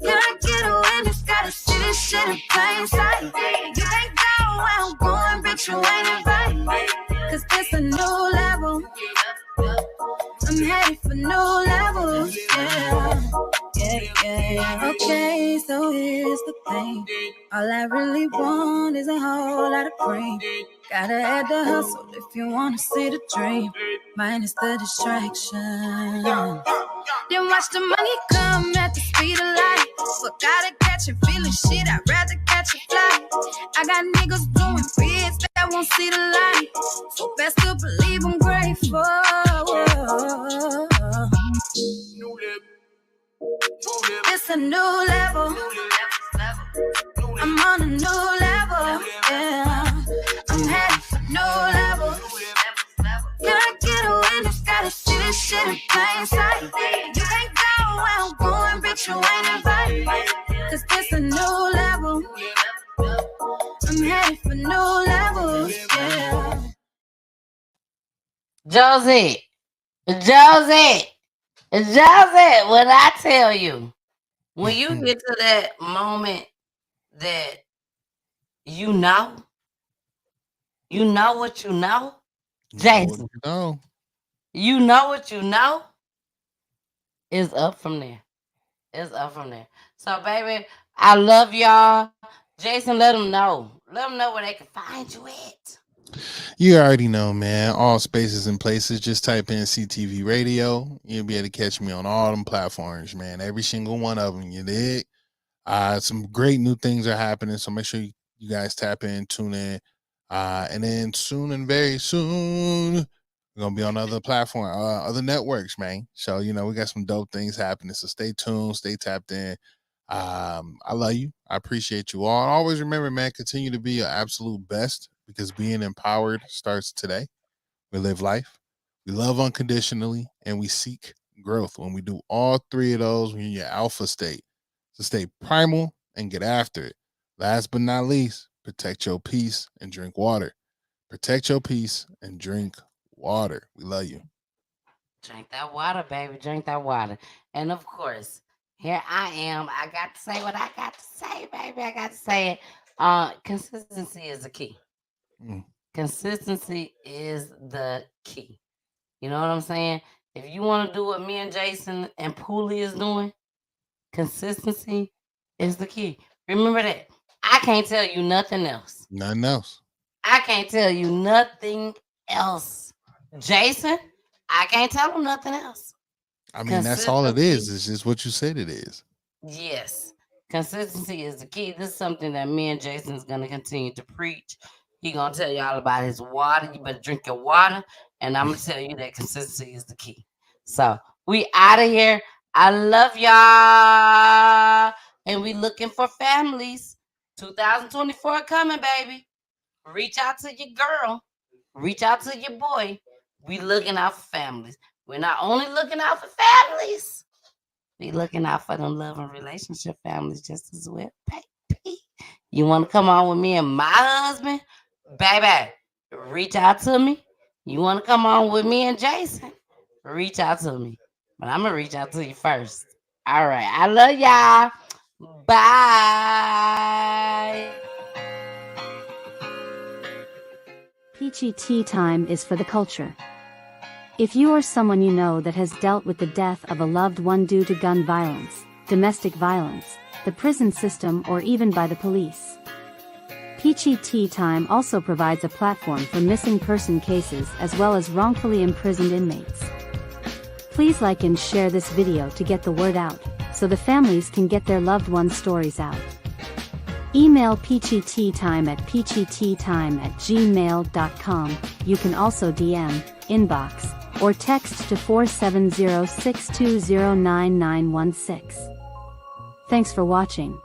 Can I get a witness? Gotta see this shit in plain sight. You can't go where I'm going, bitch, you ain't invited. Cause this a new level. I'm headed for new levels, yeah. Yeah. Okay, so here's the thing. All I really want is a whole lot of cream. Gotta add the hustle if you wanna see the dream. Minus the distraction. Then watch the money come at the speed of light. But gotta catch and feeling shit, I'd rather catch a fly. I got niggas doing bids that won't see the light. So best to believe I'm grateful. It's a new level. I'm on a new level, yeah. I'm headed for new levels. Can I get a witness? Gotta see this shit in plain sight. You can't go where I'm going, bitch, you ain't invited. Cause this a new level. I'm headed for new levels, yeah. Josie, when I tell you, when you get to that moment that you know what you know, Jason, you know what you know, it's up from there. It's up from there. So, baby, I love y'all. Jason, let them know. Let them know where they can find you at. You already know, man. All spaces and places. Just type in CTV Radio. You'll be able to catch me on all them platforms, man. Every single one of them. You dig? Some great new things are happening, so make sure you guys tap in, tune in. And then soon and very soon, we're gonna be on other platform, other networks, man. So we got some dope things happening. So stay tuned, stay tapped in. I love you. I appreciate you all. And always remember, man, continue to be your absolute best, because being empowered starts today. We live life, we love unconditionally, and we seek growth. When we do all three of those, we're in your alpha state. So stay primal and get after it. Last but not least, protect your peace and drink water. Protect your peace and drink water. We love you. Drink that water, baby. Drink that water. And of course, here I am. I got to say what I got to say, baby. I got to say it. Consistency is the key. Consistency is the key. You know what I'm saying? If you want to do what me and Jason and Pooley is doing, consistency is the key. Remember that. I can't tell you nothing else. Nothing else. I can't tell you nothing else. Jason, I can't tell him nothing else. I mean, that's all it is. It's just what you said it is. Yes. Consistency is the key. This is something that me and Jason is going to continue to preach. He going to tell y'all about his water. You better drink your water. And I'm going to tell you that consistency is the key. So we out of here. I love y'all. And we looking for families. 2024 coming, baby. Reach out to your girl. Reach out to your boy. We looking out for families. We're not only looking out for families, we looking out for them love and relationship families just as well, baby. You want to come on with me and my husband? Baby, reach out to me. You want to come on with me and Jason? Reach out to me. But I'm going to reach out to you first. All right. I love y'all. Bye. Peachy Tea Time is for the culture. If you or someone you know that has dealt with the death of a loved one due to gun violence, domestic violence, the prison system, or even by the police, Peachy Tea Time also provides a platform for missing person cases as well as wrongfully imprisoned inmates. Please like and share this video to get the word out, so the families can get their loved ones' stories out. Email peachyteatime at peachyteatime@gmail.com. You can also DM, inbox, or text to 470-620-9916. Thanks for watching.